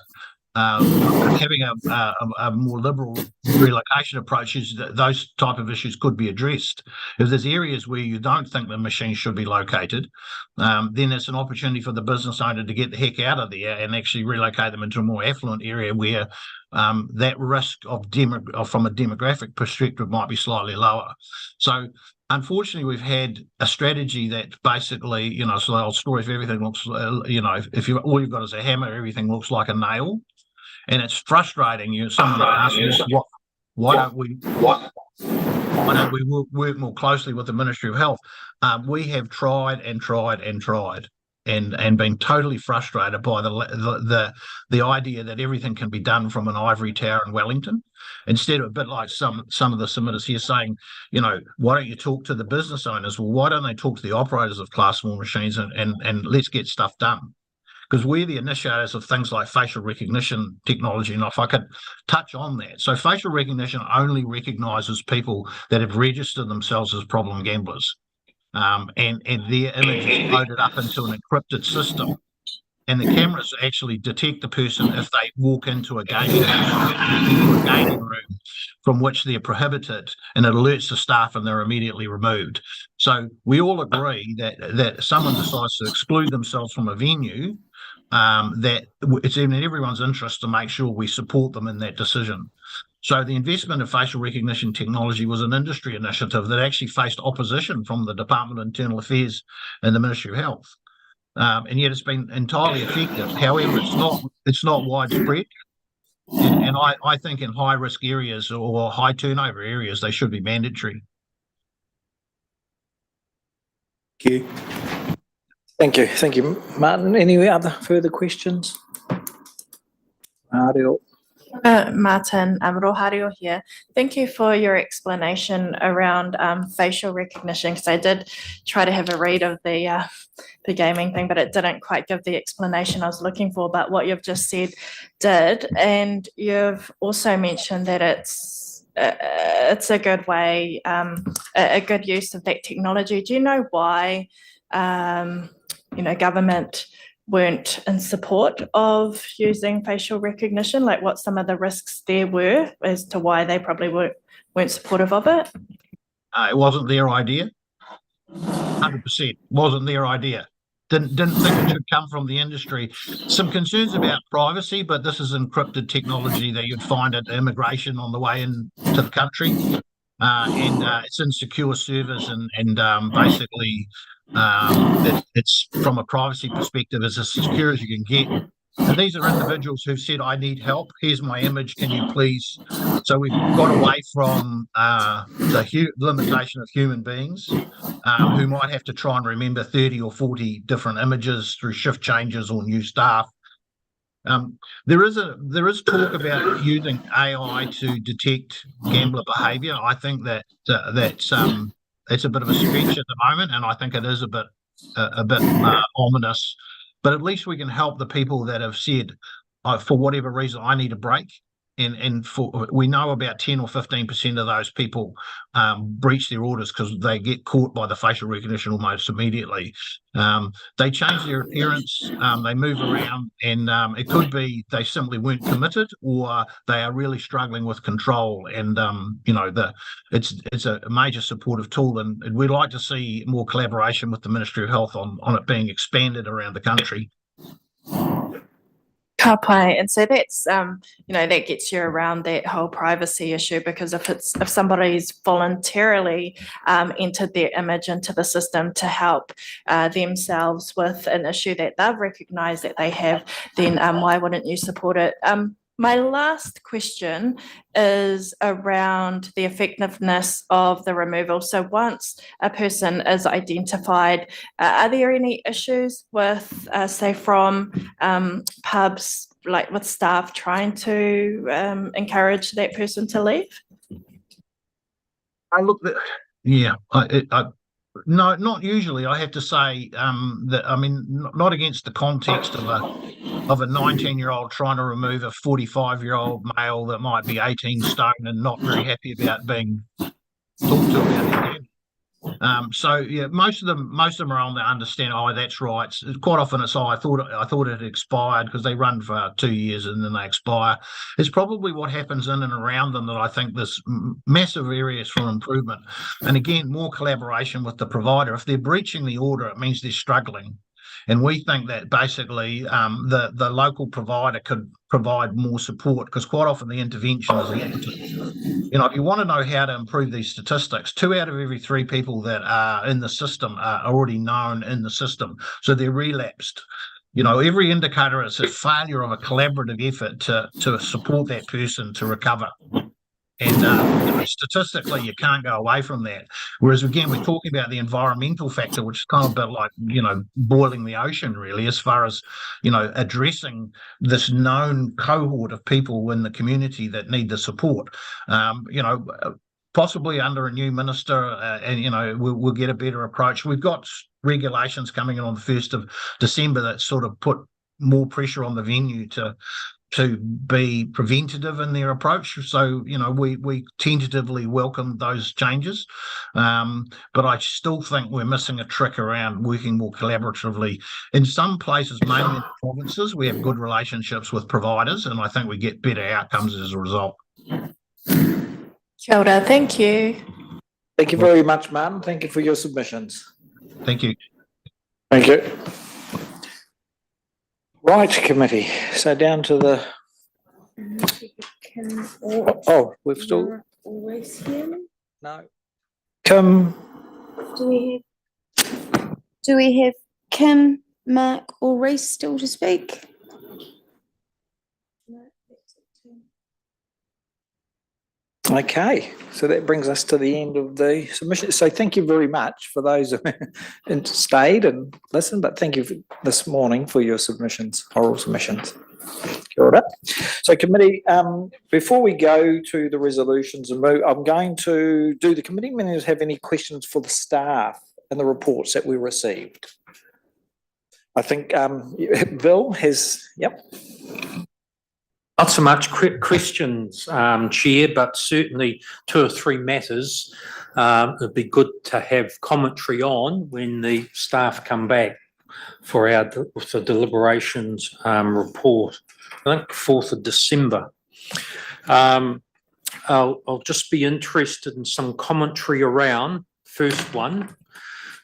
having a more liberal relocation approach, is that those type of issues could be addressed. If there's areas where you don't think the machines should be located, then it's an opportunity for the business owner to get the heck out of there and actually relocate them into a more affluent area where that risk of from a demographic perspective might be slightly lower. So unfortunately, we've had a strategy that basically, so the old story, if everything looks, if all you've got is a hammer, everything looks like a nail. And it's frustrating. Someone asks us, why don't we work more closely with the Ministry of Health? We have tried and been totally frustrated by the idea that everything can be done from an ivory tower in Wellington, instead of a bit like some of the submitters here saying, why don't you talk to the business owners? Well, why don't they talk to the operators of Class 4 machines and let's get stuff done? Because we're the initiators of things like facial recognition technology. And if I could touch on that. So facial recognition only recognises people that have registered themselves as problem gamblers. And their image is loaded up into an encrypted system, and the cameras actually detect the person if they walk into a gaming room from which they're prohibited, and it alerts the staff and they're immediately removed. So we all agree that if someone decides to exclude themselves from a venue, that it's in everyone's interest to make sure we support them in that decision. So the investment of facial recognition technology was an industry initiative that actually faced opposition from the Department of Internal Affairs and the Ministry of Health. And yet it's been entirely effective. However, it's not widespread. And I think in high risk areas or high turnover areas, they should be mandatory. Thank you, Martin. Any other further questions? Martin, Rohario here. Thank you for your explanation around facial recognition, because I did try to have a read of the gaming thing, but it didn't quite give the explanation I was looking for, but what you've just said did. And you've also mentioned that it's a good way, a good use of that technology. Do you know why, government weren't in support of using facial recognition? Like what some of the risks there were as to why they probably weren't supportive of it? It wasn't their idea. 100% wasn't their idea. Didn't think it should come from the industry. Some concerns about privacy, but this is encrypted technology that you'd find at immigration on the way into the country. And it's in secure servers and basically it's from a privacy perspective as secure as you can get. And these are individuals who've said, I need help. Here's my image. Can you please? So we've got away from the limitation of human beings who might have to try and remember 30 or 40 different images through shift changes or new staff. There is talk about using AI to detect gambler behaviour. I think that that's a bit of a stretch at the moment, and I think it is a bit ominous. But at least we can help the people that have said, for whatever reason, I need a break. And we know about 10 or 15% of those people breach their orders because they get caught by the facial recognition almost immediately. They change their appearance, they move around, and it could be they simply weren't committed, or they are really struggling with control. And it's a major supportive tool, and we'd like to see more collaboration with the Ministry of Health on it being expanded around the country. Ka pai. And so that's, that gets you around that whole privacy issue, because if somebody's voluntarily entered their image into the system to help themselves with an issue that they've recognised that they have, then why wouldn't you support it? My last question is around the effectiveness of the removal. So once a person is identified, are there any issues with, say, from pubs, like with staff trying to encourage that person to leave? No, not usually. I have to say that, I mean, not against the context of a 19-year-old trying to remove a 45-year-old male that might be 18 stone and not very happy about being talked to about it. So yeah, most of them are on the understand. Oh, that's right. Quite often it's I thought it had expired, because they run for 2 years and then they expire. It's probably what happens in and around them that I think there's massive areas for improvement. And again, more collaboration with the provider. If they're breaching the order, it means they're struggling. And we think that basically the local provider could provide more support, because quite often the intervention is limited. If you want to know how to improve these statistics, 2 out of every 3 people that are in the system are already known in the system. So they're relapsed. Every indicator is a failure of a collaborative effort to support that person to recover. And statistically, you can't go away from that. Whereas, again, we're talking about the environmental factor, which is kind of a bit like, boiling the ocean, really, as far as, addressing this known cohort of people in the community that need the support. Possibly under a new minister, and we'll get a better approach. We've got regulations coming in on the 1st of December that sort of put more pressure on the venue to be preventative in their approach. So, we tentatively welcome those changes. But I still think we're missing a trick around working more collaboratively. In some places, mainly in provinces, we have good relationships with providers, and I think we get better outcomes as a result. Kia ora, thank you. Thank you very much, Martin. Thank you for your submissions. Thank you. Thank you. Right, committee. So down to the. Oh, we've still. Always here. No. Kim. Do we have Kim, Mark, or Reese still to speak? Okay, so that brings us to the end of the submission. So thank you very much for those who stayed and listened, but thank you this morning for your submissions, oral submissions. Kia ora. So committee, before we go to the resolutions and move, I'm going to do the committee members have any questions for the staff and the reports that we received. I think Bill has, yep. Not so much questions, Chair, but certainly 2 or 3 matters it'd be good to have commentary on when the staff come back for the deliberations report. I think 4th of December. I'll just be interested in some commentary around, first one,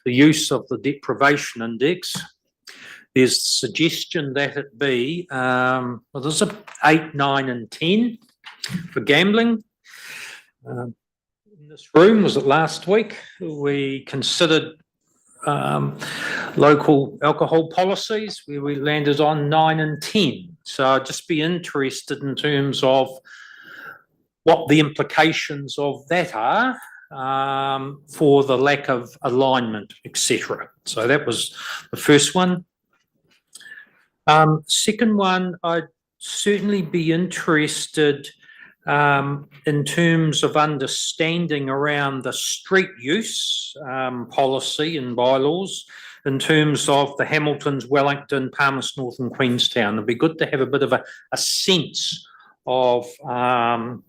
the use of the deprivation index. There's suggestion that it be, there's 8, 9 and 10 for gambling. In this room, was it last week, we considered local alcohol policies where we landed on 9 and 10. So I'd just be interested in terms of what the implications of that are for the lack of alignment, etc. So that was the first one. Second one, I'd certainly be interested in terms of understanding around the street use policy and bylaws in terms of the Hamiltons, Wellington, Palmerston North and Queenstown. It'd be good to have a bit of a sense of how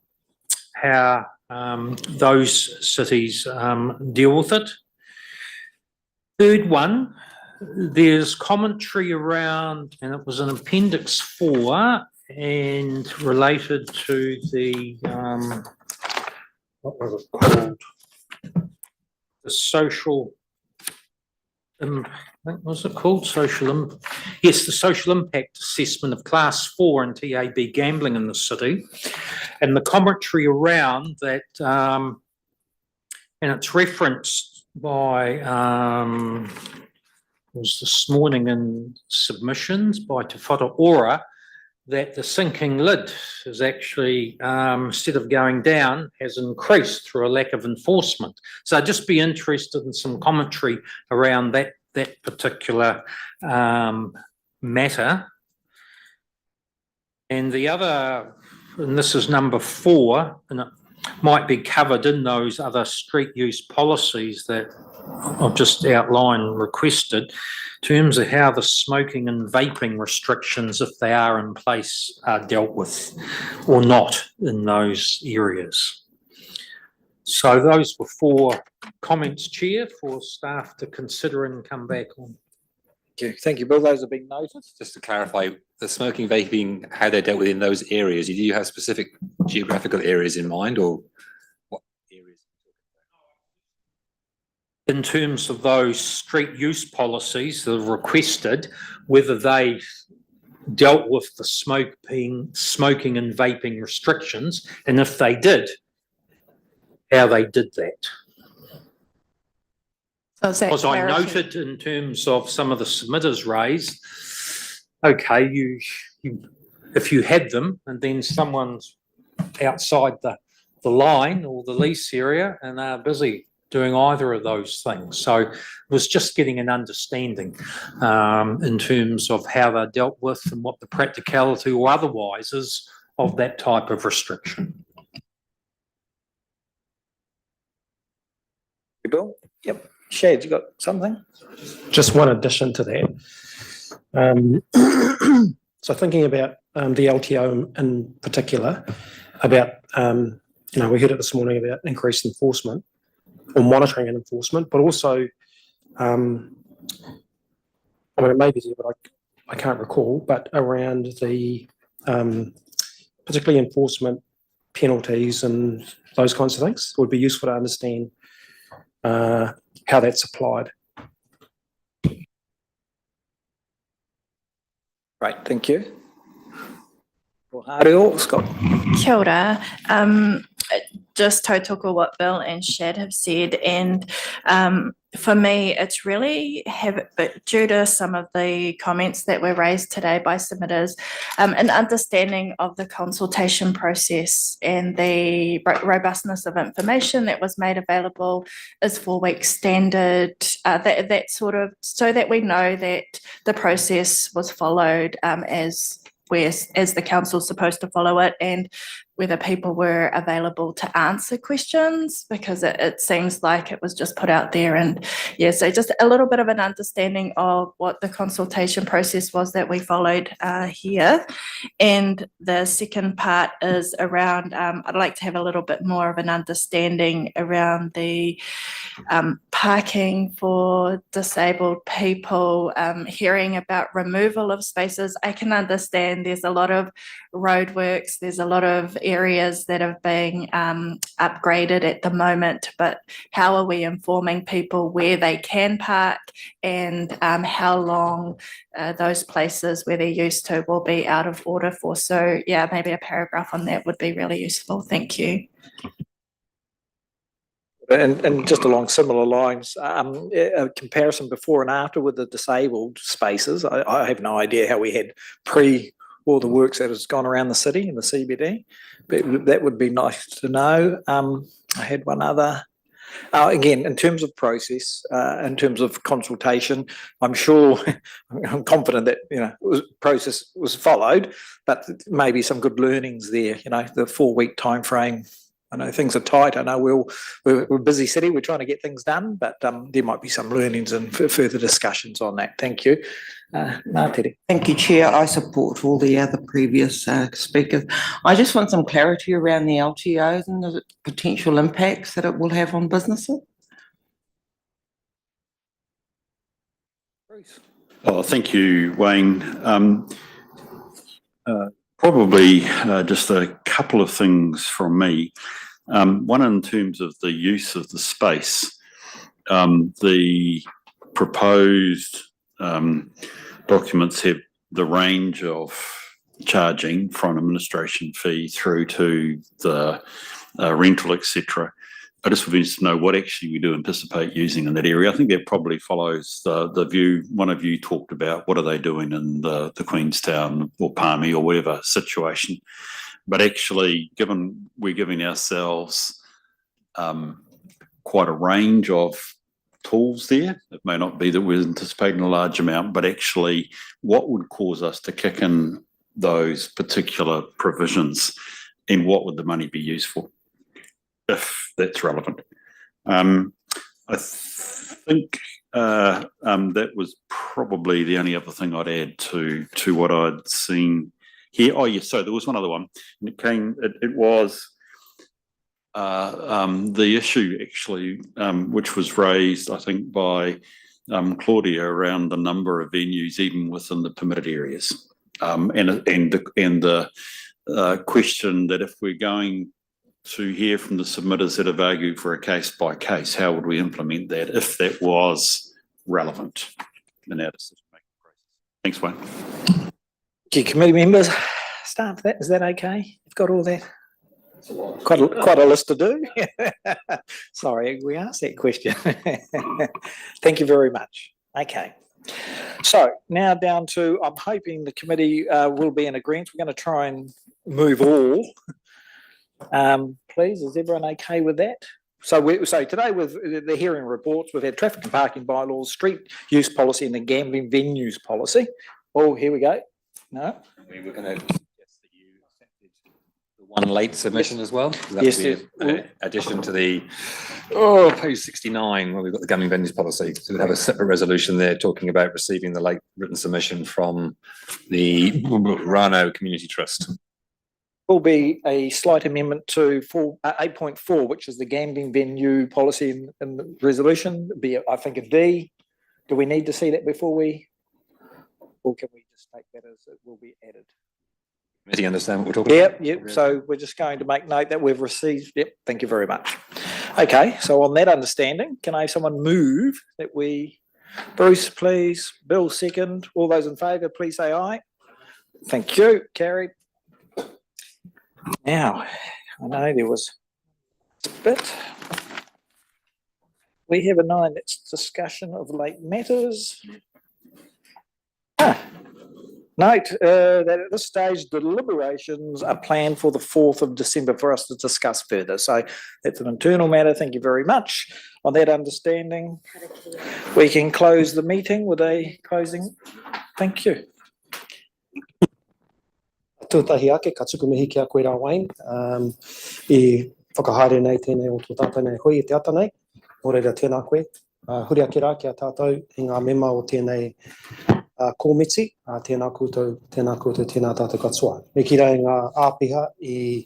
those cities deal with it. Third one, there's commentary around, and it was in Appendix 4 and related to the, what was it called? The social, what was it called? Yes, the social impact assessment of Class 4 and TAB gambling in the city. And the commentary around that, and it's referenced by, was this morning in submissions by Te Whatu Ora, that the sinking lid is actually, instead of going down, has increased through a lack of enforcement. So I'd just be interested in some commentary around that particular matter. And the other, and this is number 4, and it might be covered in those other street use policies that I've just outlined and requested, in terms of how the smoking and vaping restrictions, if they are in place, are dealt with or not in those areas. So those were 4 comments, Chair, for staff to consider and come back on. Thank you, Bill. Those have been noted. Just to clarify, the smoking, vaping, how they're dealt with in those areas, do you have specific geographical areas in mind, or what areas? In terms of those street use policies that are requested, whether they dealt with the smoking and vaping restrictions, and if they did, how they did that. Because I noted in terms of some of the submitters raised, okay, you if you had them and then someone's outside the line or the lease area and they're busy doing either of those things. So it was just getting an understanding in terms of how they're dealt with and what the practicality or otherwise is of that type of restriction. Bill? Yep. Shad, you got something? Just one addition to that. So thinking about the LTO in particular, about, we heard it this morning about increased enforcement or monitoring and enforcement, but also, it may be there, but I can't recall, but around the, particularly enforcement penalties and those kinds of things, it would be useful to understand how that's applied. Right, thank you. Well, Hario, Scott. Kia ora. Just tautoko what Bill and Shad have said, and for me, it's really but due to some of the comments that were raised today by submitters, an understanding of the consultation process and the robustness of information that was made available is 4 weeks standard, that sort of, so that we know that the process was followed as the council's supposed to follow it, and whether people were available to answer questions, because it seems like it was just put out there. And yeah, so just a little bit of an understanding of what the consultation process was that we followed here. And the second part is around, I'd like to have a little bit more of an understanding around the parking for disabled people, hearing about removal of spaces. I can understand there's a lot of roadworks, there's a lot of areas that are being upgraded at the moment, but how are we informing people where they can park and how long those places where they're used to will be out of order for? So yeah, maybe a paragraph on that would be really useful. Thank you. And just along similar lines, a comparison before and after with the disabled spaces. I have no idea how we had all the works that has gone around the city in the CBD, but that would be nice to know. I had one other. Again, in terms of process, in terms of consultation, I'm sure, I'm confident that, process was followed, but maybe some good learnings there, the 4-week timeframe. I know things are tight. I know we're a busy city. We're trying to get things done, but there might be some learnings and further discussions on that. Thank you. Ngā tere. Thank you, Chair. I support all the other previous speakers. I just want some clarity around the LTOs and the potential impacts that it will have on businesses. Oh, thank you, Wayne. Probably just a couple of things from me. One, in terms of the use of the space, the proposed documents have the range of charging from administration fee through to the rental, etc. I just would be interested to know what actually we do anticipate using in that area. I think that probably follows the view one of you talked about. What are they doing in the Queenstown or Palmy or whatever situation? But actually, given we're giving ourselves quite a range of tools there, it may not be that we're anticipating a large amount, but actually what would cause us to kick in those particular provisions, and what would the money be used for, if that's relevant? I think that was probably the only other thing I'd add to what I'd seen here. Oh yes, so there was one other one. It was the issue actually, which was raised, I think, by Claudia around the number of venues even within the permitted areas, and the question that if we're going to hear from the submitters that have argued for a case by case, how would we implement that if that was relevant in our decision making process? Thanks, Wayne. Thank you, committee members, staff. Is that okay? You've got all that. Quite a list to do. Sorry, we asked that question. Thank you very much. Okay. So now down to, I'm hoping the committee will be in agreement. We're going to try and move all. Please, is everyone okay with that? So today with the hearing reports, we've had traffic and parking bylaws, street use policy, and the gambling venues policy. Oh, here we go. No? We were going to suggest that you accepted the one late submission as well. That Yes, would be yes. an addition to the page 69 where we've got the gambling venues policy. So we'd have a separate resolution there talking about receiving the late written submission from the Rano Community Trust. Will be a slight amendment to 8.4, which is the gambling venue policy in the resolution. Be, I think, a D. Do we need to see that before we, or can we just take that as it will be added? Do you understand what we're talking about? Yep. So we're just going to make note that we've received. Yep. Thank you very much. Okay. So on that understanding, can I have someone move that we, Bruce, please, Bill, second. All those in favour, please say aye. Thank you. Carried. Now, I know there was a bit. We have a 9, that's discussion of late matters. Note that at this stage, deliberations are planned for the 4th of December for us to discuss further. So that's an internal matter. Thank you very much. On that understanding, we can close the meeting with a closing. Thank you. Tūtahi ake, ka tuku mihi ki a koe rā Wayne. I whakahaere nei tēnei o tō tātou nei hui i te ata nei. Nō reira tēnā koe. Huri ake rā ki a tātou i ngā mema o tēnei kōmiti. Tēnā koutou, tēnā tātou katoa. Me ki rai ngā āpiha i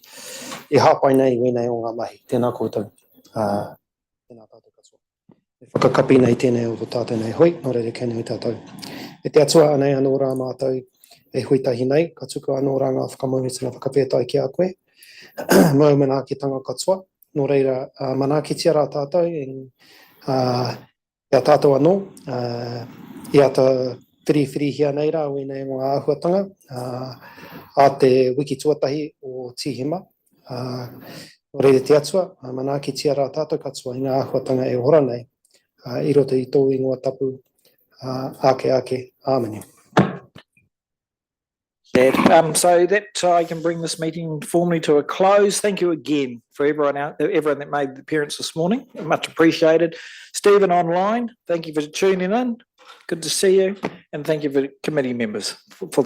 hāpai nei wenei o ngā mahi. Tēnā koutou. Tēnā tātou katoa. E whakakapi nei tēnei o tō tātou nei hui. Nō reira kei nei tātou. E te atua anei anō rā mātou. E huitahi nei, ka tuku anō rā ngā whakamauhetina whakawhetai ki a koe. Mau manaakitanga katoa. Nō reira, manakitia rā tātou i a tātou anō. I ata whiri hia nei rā wenei ngā āhuatanga. A te wiki tuatahi o Tihima. Nō reira te atua, manakitia rā tātou katoa i ngā āhuatanga e ora nei. I roto i tō ingoa tapu ake, āmeni. So that I can bring this meeting formally to a close. Thank you again for everyone that made the appearance this morning. Much appreciated. Stephen online, thank you for tuning in. Good to see you, and thank you for committee members for